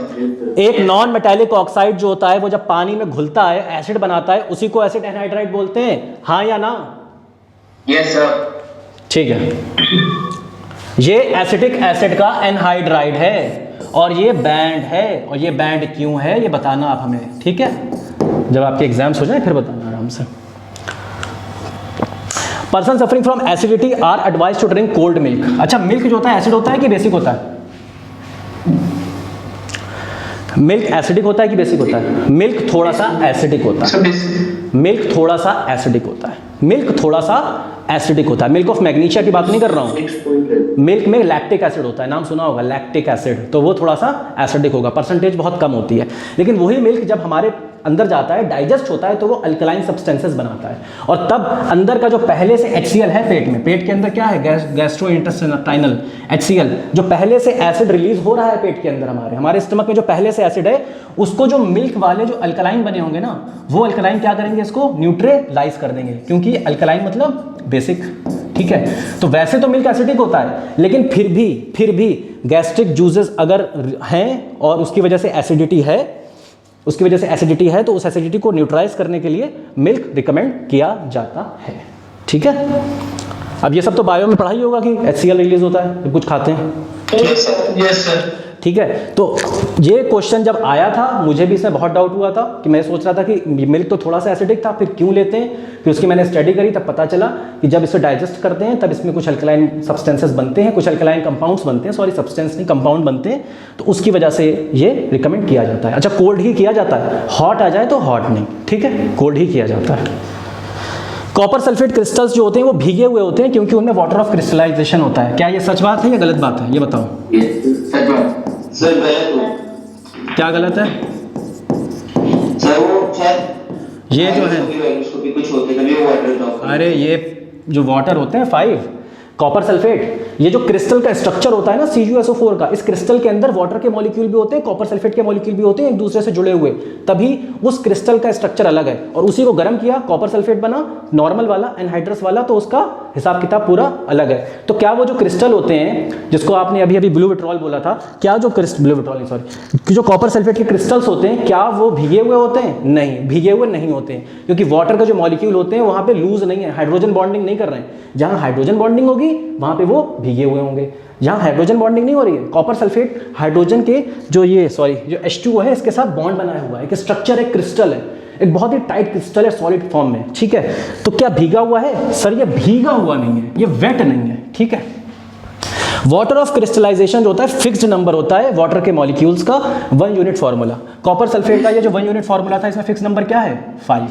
एक नॉन मेटालिक ऑक्साइड जो होता है वो जब पानी में घुलता है, एसिड बनाता है, उसी को एसिड एनहाइड्राइड बोलते हैं, हाँ या ना? Yes sir. ठीक है। ये एसिटिक एसिड का एनहाइड्राइड है और ये बैंड है, और ये बैंड क्यों है ये बताना आप हमें, ठीक है। जब आपके एग्जाम्स हो जाए फिर बताना आराम से। Person suffering from acidity are advise to drink cold milk. अच्छा, मिल्क जो होता है एसिड होता है कि बेसिक होता है? मिल्क एसिडिक होता है कि बेसिक होता है? मिल्क थोड़ा सा एसिडिक होता है। मिल्क थोड़ा सा एसिडिक होता है। मिल्क थोड़ा सा एसिडिक होता है। मिल्क ऑफ मैग्नीशिया की बात नहीं कर रहा हूँ। मिल्क में लैक्टिक एसिड होता है, नाम सुना होगा लैक्टिक एसिड, तो वो थोड़ा सा एसिडिक होगा, परसेंटेज बहुत कम होती है। लेकिन वही मिल्क जब हमारे अंदर जाता है, डाइजेस्ट होता है, तो वो अल्कलाइन सब्सटेंसेस बनाता है, और तब अंदर का जो पहले से HCl है पेट में, पेट के अंदर क्या है? गैस्ट्रोइंटेस्टाइनल HCl, जो पहले से एसिड रिलीज हो रहा है पेट के अंदर, हमारे स्टमक में जो पहले से एसिड है, उसको जो मिल्क वाले जो अल्कलाइन बने होंगे ना, वो अल्कलाइन क्या करेंगे? इसको न्यूट्रलाइज कर देंगे, क्योंकि अल्कलाइन मतलब बेसिक, ठीक है। तो वैसे तो मिल्क एसिडिक होता है, लेकिन फिर भी गैस्ट्रिक जूसेस अगर हैं और उसकी वजह से एसिडिटी है, तो उस एसिडिटी को न्यूट्रलाइज करने के लिए मिल्क रिकमेंड किया जाता है, ठीक है। अब ये सब तो बायो में पढ़ाई होगा कि HCl रिलीज होता है जब कुछ खाते हैं, यस सर। ठीक है। तो ये क्वेश्चन जब आया था, मुझे भी इसमें बहुत डाउट हुआ था कि मैं सोच रहा था कि मिल्क तो थोड़ा सा एसिडिक था, फिर क्यों लेते हैं। फिर उसकी मैंने स्टडी करी, तब पता चला कि जब इसे डाइजेस्ट करते हैं तब इसमें कुछ अल्कलाइन सब्सटेंसेस बनते हैं, कुछ अल्कलाइन कंपाउंड्स बनते हैं, सॉरी सब्सटेंस नहीं कंपाउंड बनते हैं, तो उसकी वजह से ये रिकमेंड किया जाता है। अच्छा, कोल्ड ही किया जाता है, हॉट आ जाए तो हॉट नहीं, ठीक है, कोल्ड ही किया जाता है। कॉपर सल्फेट क्रिस्टल्स जो होते हैं वो भीगे हुए होते हैं क्योंकि उनमें वाटर ऑफ क्रिस्टलाइजेशन होता है। क्या ये सच बात है या गलत बात है, ये बताओ। सच बात सर। क्या गलत है सर? वो शायद ये जो है, उसको भी कुछ होते कभी वाटर, अरे ये जो वाटर होते हैं 5 कॉपर सल्फेट, ये जो क्रिस्टल का स्ट्रक्चर होता है ना CuSO4 का, इस क्रिस्टल के अंदर वाटर के मॉलिक्यूल भी होते हैं, कॉपर सल्फेट के मॉलिक्यूल भी होते हैं, एक दूसरे से जुड़े हुए, तभी उस क्रिस्टल का स्ट्रक्चर अलग है। और उसी को गर्म किया, कॉपर सल्फेट बना, नॉर्मल वाला एनहाइड्रस वाला, तो उसका हिसाब किताब पूरा अलग है। तो क्या वो जो क्रिस्टल होते हैं, जिसको आपने अभी ब्लू विट्रॉल बोला था, क्या जो ब्लू विट्रॉल नहीं सॉरी जो कॉपर सल्फेट के क्रिस्टल्स होते हैं, क्या वो भीगे हुए होते हैं? नहीं, भीगे हुए नहीं होते हैं, क्योंकि वाटर का जो मॉलिक्यूल होते हैं वहाँ पे लूज नहीं है, हाइड्रोजन बॉन्डिंग नहीं कर रहे हैं। जहाँ हाइड्रोजन बॉन्डिंग होगी वहाँ पे वो भीगे हुए होंगे, जहाँ हाइड्रोजन बॉन्डिंग नहीं हो रही है। कॉपर सल्फेट हाइड्रोजन के जो H2O है, इसके साथ बॉन्ड बनाया हुआ है, एक स्ट्रक्चर, एक क्रिस्टल है, एक बहुत ही टाइट क्रिस्टल है सॉलिड फॉर्म में, ठीक है। तो क्या भीगा हुआ है? सर ये भीगा हुआ नहीं है, ये वेट नहीं है, ठीक है। वाटर ऑफ क्रिस्टलाइजेशन जो होता है फिक्स्ड नंबर होता है वाटर के मॉलिक्यूल्स का, 1 यूनिट फार्मूला। कॉपर सल्फेट का ये जो 1 यूनिट फार्मूला था, इसमें फिक्स नंबर क्या है? 5।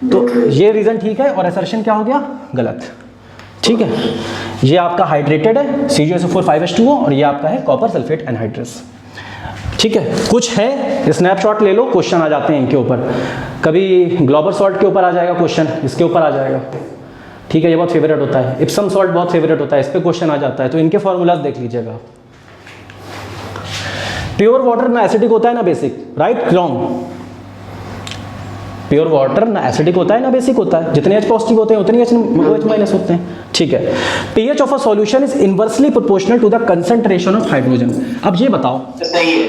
तो ये रीजन ठीक है और असर्शन क्या हो गया? गलत, ठीक है। ये आपका हाइड्रेटेड है CuSO4 5H2O, और ये आपका है कॉपर सल्फेट एनहाइड्रस, ठीक है। कुछ है, स्नैपशॉट ले लो, क्वेश्चन आ जाते हैं इनके ऊपर। कभी ग्लोबल सॉल्ट के ऊपर आ जाएगा क्वेश्चन, इसके ऊपर आ जाएगा, ठीक है, ये बहुत फेवरेट होता है, इप्सम सॉल्ट बहुत फेवरेट होता है, इस पे क्वेश्चन आ जाता है, तो इनके फॉर्मूलाज देख लीजिएगा। प्योर वाटर ना एसिडिक होता है ना basic, right wrong? Pure water ना एसिडिक होता है ना बेसिक होता है, जितने H पॉजिटिव होते हैं उतने H माइनस होते हैं, ठीक है। pH of a solution is inversely proportional to the concentration of hydrogen. अब ये बताओ, सही है।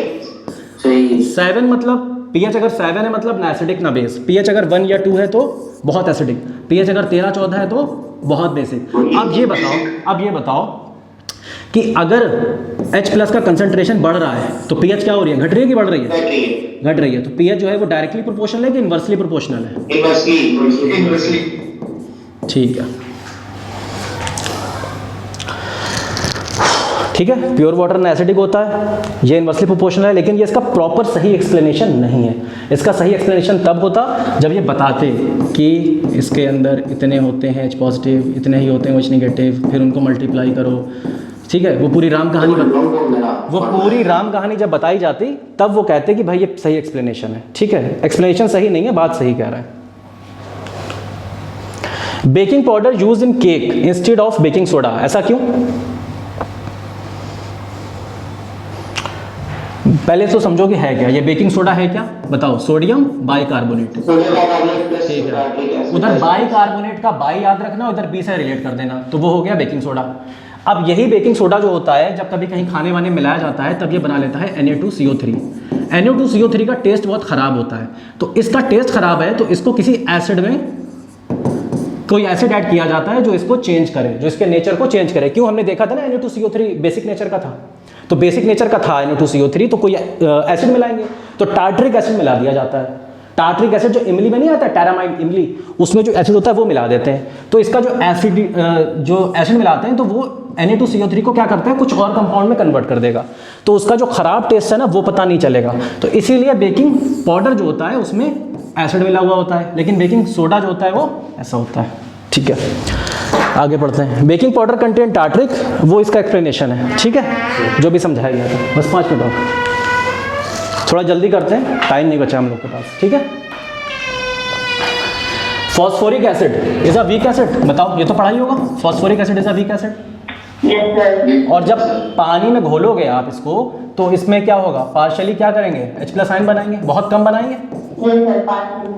सही 7 मतलब pH अगर 7 है मतलब ना एसिडिक ना बेस, pH अगर 1 या 2 है तो बहुत एसिडिक, pH अगर 13-14 है तो बहुत बेसिक। अब ये बताओ कि अगर H प्लस का कंसंट्रेशन बढ़ रहा है तो pH क्या हो रही है, घट रही है कि बढ़ रही है? घट रही है। तो pH जो है वो डायरेक्टली प्रोपोर्शनल है कि इनवर्सली प्रोपोर्शनल है? इनवर्सली। ठीक है, ठीक है। प्योर वाटर ना एसिडिक होता है, ये इनवर्सली प्रोपोर्शनल है, लेकिन ये इसका प्रॉपर सही एक्सप्लेनेशन नहीं है। इसका सही एक्सप्लेनेशन तब होता जब ये बताते कि इसके अंदर इतने होते हैं H पॉजिटिव, इतने ही होते हैं H नेगेटिव, फिर उनको मल्टीप्लाई करो, ठीक है। वो पूरी राम कहानी जब बताई जाती तब वो कहते कि भाई ये सही एक्सप्लेनेशन है, ठीक है। एक्सप्लेनेशन सही नहीं है, बात सही कह रहा है। Baking powder use in cake instead of baking soda, ऐसा क्यों? पहले तो समझो कि है क्या ये बेकिंग सोडा, है क्या बताओ? सोडियम बाइकार्बोनेट, ठीक है। उधर बाइकार्बोनेट का बाई याद रखना, उधर बी से रिलेट कर देना, तो वो हो गया बेकिंग सोडा। अब यही बेकिंग सोडा जो होता है जब कभी कहीं खाने वाने मिलाया जाता है तब ये बना लेता है Na2CO3। Na2CO3 का टेस्ट बहुत ख़राब होता है, तो इसका टेस्ट ख़राब है तो इसको किसी एसिड में कोई एसिड ऐड किया जाता है जो इसको चेंज करे, जो इसके नेचर को चेंज करे। क्यों? हमने देखा था ना Na2CO3 बेसिक नेचर का था, तो बेसिक नेचर का था Na2CO3, तो कोई एसिड मिलाएंगे तो टार्टरिक एसिड मिला दिया जाता है। टार्टरिक एसिड जो इमली में नहीं आता, टेरामाइड इमली, उसमें जो एसिड होता है वो मिला देते हैं। तो इसका जो एसिड मिलाते हैं तो वो Na2CO3 को क्या करता है, कुछ और कंपाउंड में कन्वर्ट कर देगा, तो उसका जो खराब टेस्ट है ना वो पता नहीं चलेगा। तो इसीलिए बेकिंग पाउडर जो होता है उसमें एसिड मिला हुआ होता है, लेकिन बेकिंग सोडा जो होता है वो ऐसा होता है, ठीक है। आगे पढ़ते हैं। बेकिंग पाउडर कंटेन टार्टरिक, वो इसका एक्सप्लेनेशन है, ठीक है, जो भी समझाया गया था। बस 5 मिनट और, थोड़ा जल्दी करते हैं, टाइम नहीं बचा हम लोग के पास, ठीक है। Phosphoric acid is a weak acid, बताओ, ये तो पढ़ा ही होगा। Phosphoric acid is a weak acid. और जब पानी में घोलोगे आप इसको तो इसमें क्या होगा, पार्शियली क्या करेंगे, H+ आयन बनाएंगे, बहुत कम बनाएंगे।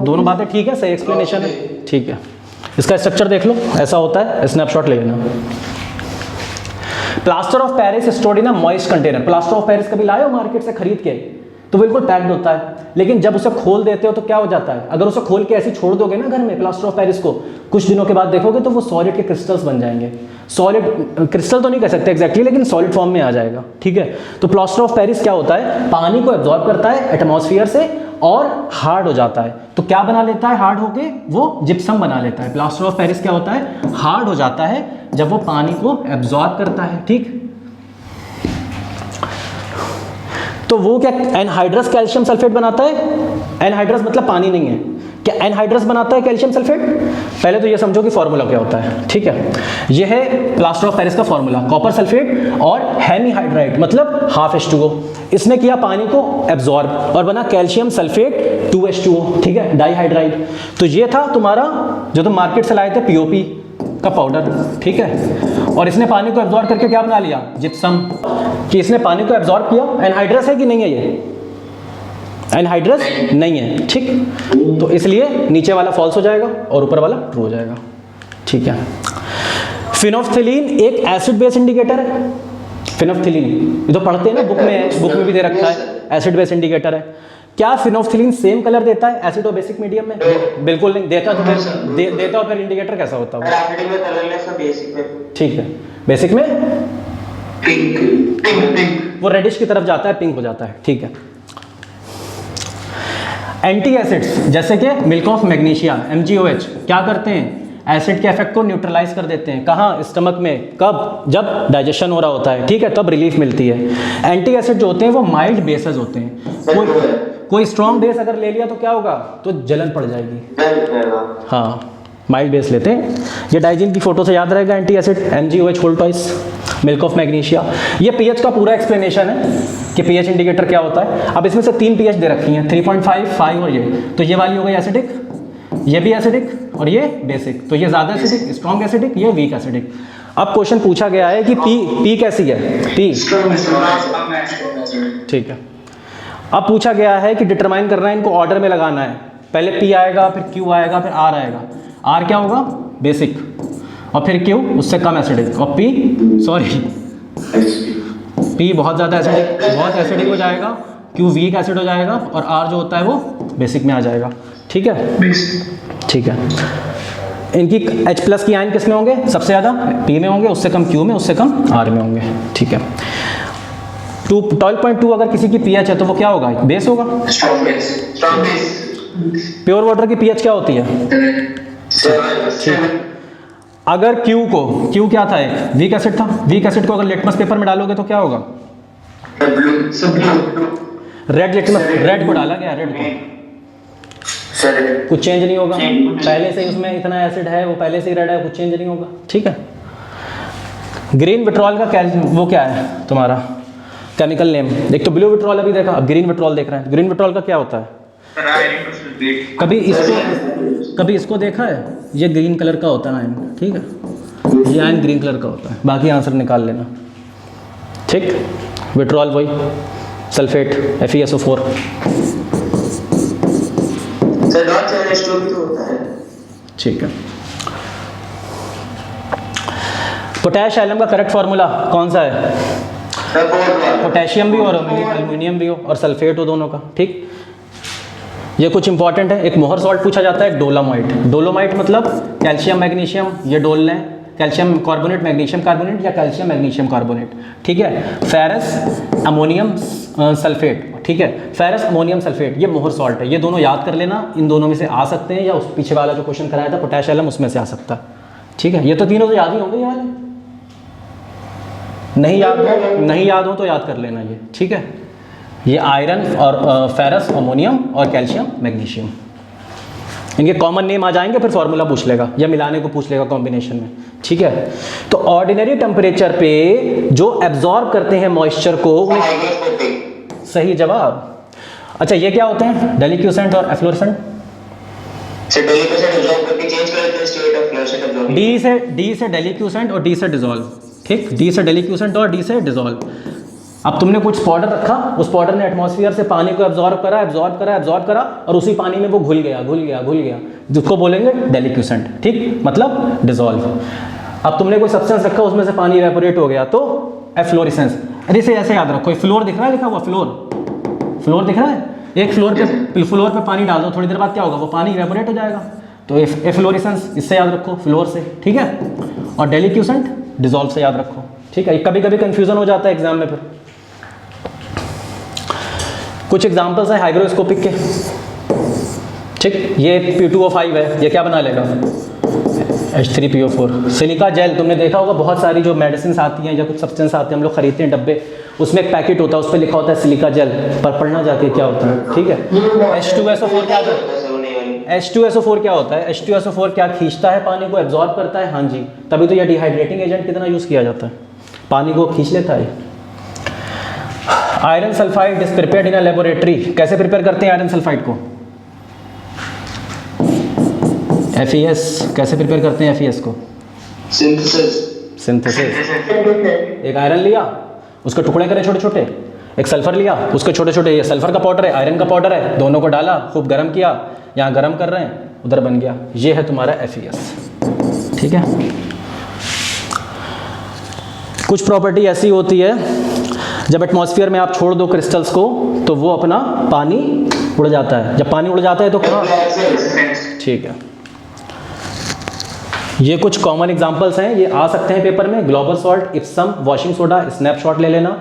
दोनों बातें ठीक है, सही एक्सप्लेनेशन है, ठीक है। इसका स्ट्रक्चर देख लो, ऐसा होता है, स्नैपशॉट ले लेना। Plaster of Paris stored in a moist container. Plaster of Paris कभी लाए हो मार्केट से खरीद के, तो बिल्कुल पैक्ड होता है, लेकिन जब उसे खोल देते हो तो क्या हो जाता है, अगर उसे खोल के ऐसे छोड़ दोगे ना घर में प्लास्टर ऑफ पेरिस को, कुछ दिनों के बाद देखोगे तो वो सॉलिड के क्रिस्टल्स बन जाएंगे। सॉलिड क्रिस्टल तो नहीं कह सकते एग्जैक्टली, लेकिन सॉलिड फॉर्म में आ जाएगा, ठीक है। तो प्लास्टर ऑफ पेरिस क्या होता है, पानी को एब्जॉर्ब करता है एटमॉस्फेयर से और हार्ड हो जाता है। तो क्या बना लेता है हार्ड होके, वो जिप्सम बना लेता है। प्लास्टर ऑफ पेरिस क्या होता है, हार्ड हो जाता है जब वो पानी को एब्जॉर्ब करता है, ठीक। तो वो क्या एनहाइड्रस कैल्शियम सल्फेट बनाता है। एनहाइड्रस मतलब पानी नहीं है, क्या एनहाइड्रस बनाता है कैल्शियम सल्फेट। पहले तो ये समझो कि फॉर्मूला क्या होता है, ठीक है। ये है प्लास्टर ऑफ पेरिस का फॉर्मूला, कॉपर सल्फेट और हेमीहाइड्राइड मतलब ½ इसने किया पानी को एब्जॉर्ब और बना कैल्शियम सल्फेट 2H2O, ठीक है, डाइहाइड्राइड। तो ये था तुम्हारा जो तुम मार्केट से लाए थे POP का पाउडर, ठीक है। और इसने पानी को एब्जॉर्ब करके क्या बना लिया, जिप्सम। कि इसने पानी को एब्जॉर्ब किया, एनहाइड्रस है कि नहीं है, ये एनहाइड्रस नहीं है, ठीक। तो इसलिए नीचे वाला फॉल्स हो जाएगा और ऊपर वाला ट्रू हो जाएगा, ठीक है। फिनोफ्थिलीन एक एसिड बेस इंडिकेटर है। फिनोफ्थिलीन ये तो पढ़ते हैं ना, बुक में भी दे रखा है, एसिड बेस इंडिकेटर है। क्या फिनोफ्थिलीन सेम कलर देता है एसिड और बेसिक मीडियम में? बिल्कुल नहीं देता। तो फिर देता फिर इंडिकेटर कैसा होता है? एसिड में कलरलेस और बेसिक में, ठीक है, बेसिक में पिंक वो रेडिश की तरफ जाता है, पिंक हो जाता है, ठीक है। एंटी एसिड्स जैसे कि मिल्क ऑफ मैग्नीशिया MgOH क्या करते हैं, एसिड के इफेक्ट को न्यूट्रलाइज कर देते हैं। कहाँ, स्टमक में। कब, जब डाइजेशन हो रहा होता है, ठीक है, तब रिलीफ मिलती है। एंटी एसिड जो होते हैं वो माइल्ड बेसेस होते हैं। कोई स्ट्रॉन्ग बेस अगर ले लिया तो क्या होगा, तो जलन पड़ जाएगी। हाँ, माइल्ड बेस लेते हैं। ये डाइजिन की फोटो से याद रहेगा, anti acid MgOH whole twice, milk of magnesia. ये pH का पूरा एक्सप्लेनेशन है कि pH इंडिकेटर क्या होता है। अब इसमें से 3 pH दे रखी हैं, 3.5, 5 और ये। तो ये वाली हो गई एसिडिक, ये भी एसिडिक और ये बेसिक, तो ये ज़्यादा एसिडिक, स्ट्रॉन्ग एसिडिक, ये वीक एसिडिक। अब क्वेश्चन पूछा गया है कि पी कैसी है, पी, ठीक है। अब पूछा गया है कि डिटरमाइन करना है, इनको ऑर्डर में लगाना है, पहले पी आएगा, फिर क्यू आएगा, फिर आर आएगा। आर क्या होगा, बेसिक, और फिर क्यू उससे कम एसिडिक, और पी बहुत ज़्यादा एसिडिक, बहुत एसिडिक हो जाएगा, क्यू वीक एसिड हो जाएगा, और आर जो होता है वो बेसिक में आ जाएगा। ठीक है, ठीक है। इनकी H+ की आयन किस में होंगे, सबसे ज़्यादा पी में होंगे, उससे कम क्यू में, उससे कम आर में होंगे। ठीक है। 12.2 अगर किसी की pH है तो वो क्या होगा, बेस होगा। प्योर वाटर की pH क्या होती है, ठीक। अगर क्यू क्या था, एक वीक एसिड था, वीक एसिड को अगर लिटमस पेपर में डालोगे तो क्या होगा, रेड लिटमस, रेड को डाला गया, रेड को कुछ चेंज नहीं होगा, पहले से ही उसमें इतना एसिड है, वो पहले से ही रेड है, कुछ चेंज नहीं होगा। ठीक है। ग्रीन विट्रॉल का वो क्या है तुम्हारा केमिकल नेम, एक तो ब्लू विट्रॉल अभी देखा, अब ग्रीन विट्रॉल देख रहे हैं। ग्रीन विट्रॉल का क्या होता है, कभी इसको देखा है, ये ग्रीन कलर का होता है आयन, ठीक है, ये आयन ग्रीन कलर का होता है, बाकी आंसर निकाल लेना। ठीक, विट्रॉल वही सल्फेट FeSO4। ठीक है। पोटैश एलम का करेक्ट फॉर्मूला कौन सा है, पोटेशियम भी और एल्युमिनियम भी हो और सल्फेट हो दोनों का। ठीक, ये कुछ इंपॉर्टेंट है। एक मोहर सॉल्ट पूछा जाता है, डोलोमाइट। डोलोमाइट मतलब कैल्शियम मैग्नीशियम, ये डोल लें, कैल्शियम कार्बोनेट, मैग्नीशियम कार्बोनेट या कैल्शियम मैग्नीशियम कार्बोनेट। ठीक है। फेरस अमोनियम सल्फेट, ठीक है, फेरस अमोनियम सल्फेट, ये मोहर सॉल्ट है। ये दोनों याद कर लेना, इन दोनों में से आ सकते हैं, या उस पीछे वाला जो क्वेश्चन कराया था पोटैश एलम, उसमें से आ सकता है। ठीक है, ये तो तीनों तो याद ही होंगे, ये वाले नहीं याद हो तो याद कर लेना ये। ठीक है, ये आयरन और फेरस अमोनियम और कैल्शियम मैग्नीशियम, इनके कॉमन नेम आ जाएंगे, फिर फॉर्मूला पूछ लेगा या मिलाने को पूछ लेगा कॉम्बिनेशन में। ठीक है, तो ऑर्डिनरी टेम्परेचर पे जो एब्जॉर्ब करते हैं मॉइस्चर को, सही जवाब। अच्छा, ये क्या होते हैं, डेलिक्यूसेंट और एफ्लोरेसेंट। डी से डेलिक्यूसेंट और डी से डिजोल्व। ठीक, डी से डेलिक्यूसेंट और डी से डिजोल्व। अब तुमने कुछ पाउडर रखा, उस पाउडर ने एटमॉस्फेयर से पानी को एब्जॉर्ब करा और उसी पानी में वो घुल गया, जिसको बोलेंगे डेलिक्यूसेंट। ठीक, मतलब डिजोल्व। अब तुमने कोई सब्सटेंस रखा, उसमें से पानी इवेपोरेट हो गया तो एफ्लोरेसेंस। अरे इसे ऐसे याद रखो, फ्लोर दिख रहा है लिखा हुआ, फ्लोर दिख रहा है, एक फ्लोर पे पानी डाल दो, थोड़ी देर बाद क्या होगा, वो पानी इवेपोरेट हो जाएगा, तो एफ्लोरेसेंस इससे याद रखो, फ्लोर से। ठीक है, और डेलिक्यूसेंट डिजोल्व से याद रखो। ठीक है, कभी कभी कंफ्यूजन हो जाता है एग्जाम में। फिर कुछ एग्जांपल्स हैं हाइग्रोस्कोपिक के। ठीक, ये P2O5 है, ये क्या बना लेगा, H3PO4। सिलिका जेल तुमने देखा होगा, बहुत सारी जो मेडिसिन आती हैं या कुछ सब्सटेंस आते हैं, हम लोग खरीदते हैं डब्बे, उसमें एक पैकेट होता है, उस पर लिखा होता है सिलिका जेल, पर पढ़ना जाके क्या होता है। ठीक है, H2SO4 क्या होता है, H2SO4 क्या होता है, H2SO4 क्या खींचता है, पानी को एब्जॉर्ब करता है। हाँ जी, तभी तो यह डिहाइड्रेटिंग एजेंट कितना यूज़ किया जाता है, पानी को खींच लेता है। Iron sulphide is prepared in a laboratory. कैसे प्रिपेयर करते हैं आयरन सल्फाइड को, FeS। कैसे प्रिपेयर करते हैं FeS को, सिंथेसिस। एक आयरन लिया, उसके टुकड़े करे छोटे छोटे, एक सल्फर लिया, उसके छोटे छोटे, ये सल्फर का पाउडर है, आयरन का पाउडर है, दोनों को डाला, खूब गर्म किया, यहाँ गर्म कर रहे हैं, उधर बन गया, ये है तुम्हारा FeS। ठीक है, कुछ प्रॉपर्टी ऐसी होती है, जब एटमॉस्फेयर में आप छोड़ दो क्रिस्टल्स को तो वो अपना पानी उड़ जाता है। जब पानी उड़ जाता है तो कहाँ, ठीक है, ये कुछ कॉमन एग्जांपल्स हैं, ये आ सकते हैं पेपर में। Global salt, Epson, washing soda, snapshot ले लेना,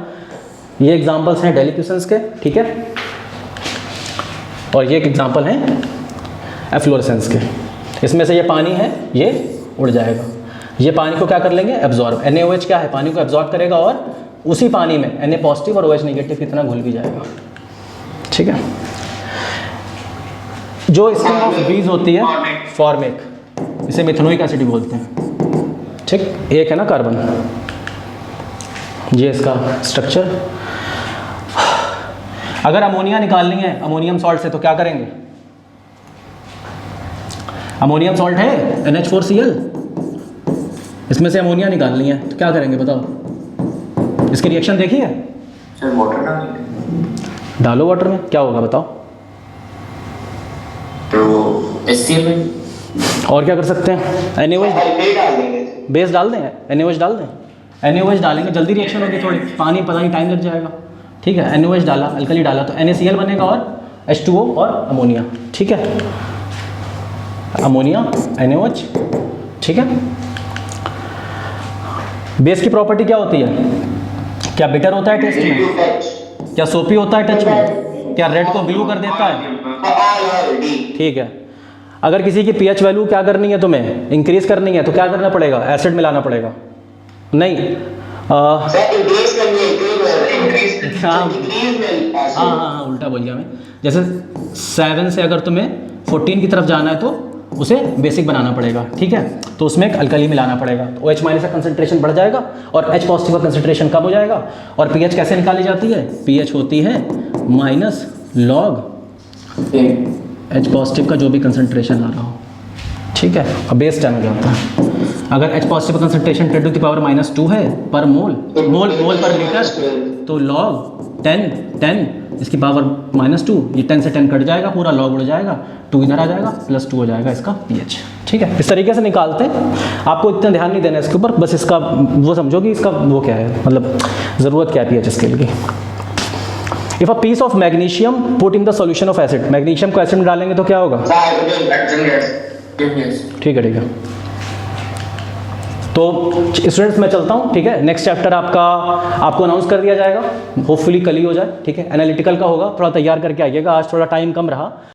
ये एग्जांपल्स हैं डेलिक्यूसेंस के। ठीक है, और ये एक एग्जांपल हैं एफ्लोरेसेंस के। इसमें से ये पानी है, ये उड़ जाएगा, ये पानी को क्या कर लेंगे, एब्जॉर्ब। NaOH क्या है, पानी को एब्जॉर्ब करेगा और उसी पानी में Na पॉजिटिव और OH नेगेटिव कितना घुल भी जाएगा। ठीक है, जो स्ट्रिंग ऑफ बीज होती है फॉर्मिक, इसे मिथेनोइक एसिड बोलते हैं। ठीक, एक है ना कार्बन, ये इसका स्ट्रक्चर। अगर अमोनिया निकालनी है अमोनियम सॉल्ट से तो क्या करेंगे, अमोनियम सॉल्ट है NH4Cl, इसमें से अमोनिया निकालनी है, तो क्या करेंगे बताओ? इसकी रिएक्शन देखी है? सर वाटर डाल डालो वाटर में, क्या होगा बताओ? तो HCl में और क्या कर सकते हैं? NaOH सल्फेट डाल देंगे। बेस डाल दें, NaOH डाल दें, NaOH डालेंगे जल्दी रिएक्शन होगी थोड़ी, पानी पता नहीं टाइम लग जाएगा, ठीक है। NaOH डाला, अल्कली डाला तो NaCl बनेगा और H2O और अमोनिया, ठीक है, अमोनिया NaOH, ठीक है। बेस की प्रॉपर्टी क्या होती है? क्या बिटर होता है टेस्ट में? क्या सोपी होता है टच में? क्या रेड को ब्लू कर देता है? ठीक है। अगर किसी की पीएच वैल्यू क्या करनी है तुम्हें, इंक्रीज करनी है, तो क्या करना पड़ेगा? एसिड मिलाना पड़ेगा, नहीं हाँ, उल्टा बोल गया मैं। जैसे 7 से अगर तुम्हें 14 की तरफ जाना है तो उसे बेसिक बनाना पड़ेगा, ठीक है। तो उसमें एक अल्कली मिलाना पड़ेगा, तो OH माइनस का कंसंट्रेशन बढ़ जाएगा और H पॉजिटिव का कंसंट्रेशन कम हो जाएगा। और पीएच कैसे निकाली जाती है? पीएच होती है माइनस लॉग H पॉजिटिव का जो भी कंसंट्रेशन आ रहा हो, ठीक है। अब बेस 10 हो जाता है। अगर H पॉजिटिव का कंसंट्रेशन 10 टू द पावर -2 है पर मोल पर लीटर, तो लॉग 10 इसकी पावर -2, ये 10 से 10 कट जाएगा, पूरा लॉग उड़ जाएगा, 2 इधर आ जाएगा, +2 हो जाएगा इसका पीएच, ठीक है। इस तरीके से निकालते हैं। आपको इतना ध्यान नहीं देना इसके ऊपर, बस इसका वो समझो कि इसका वो क्या है, मतलब ज़रूरत क्या है पीएच स्केल की। If a piece of magnesium put in the solution of acid, magnesium को एसिड में डालेंगे तो क्या होगा? ठीक है। तो स्टूडेंट्स मैं चलता हूँ, ठीक है। नेक्स्ट चैप्टर आपको अनाउंस कर दिया जाएगा, होपफुली कल ही हो जाए, ठीक है। एनालिटिकल का होगा, थोड़ा तैयार करके आइएगा, आज थोड़ा टाइम कम रहा।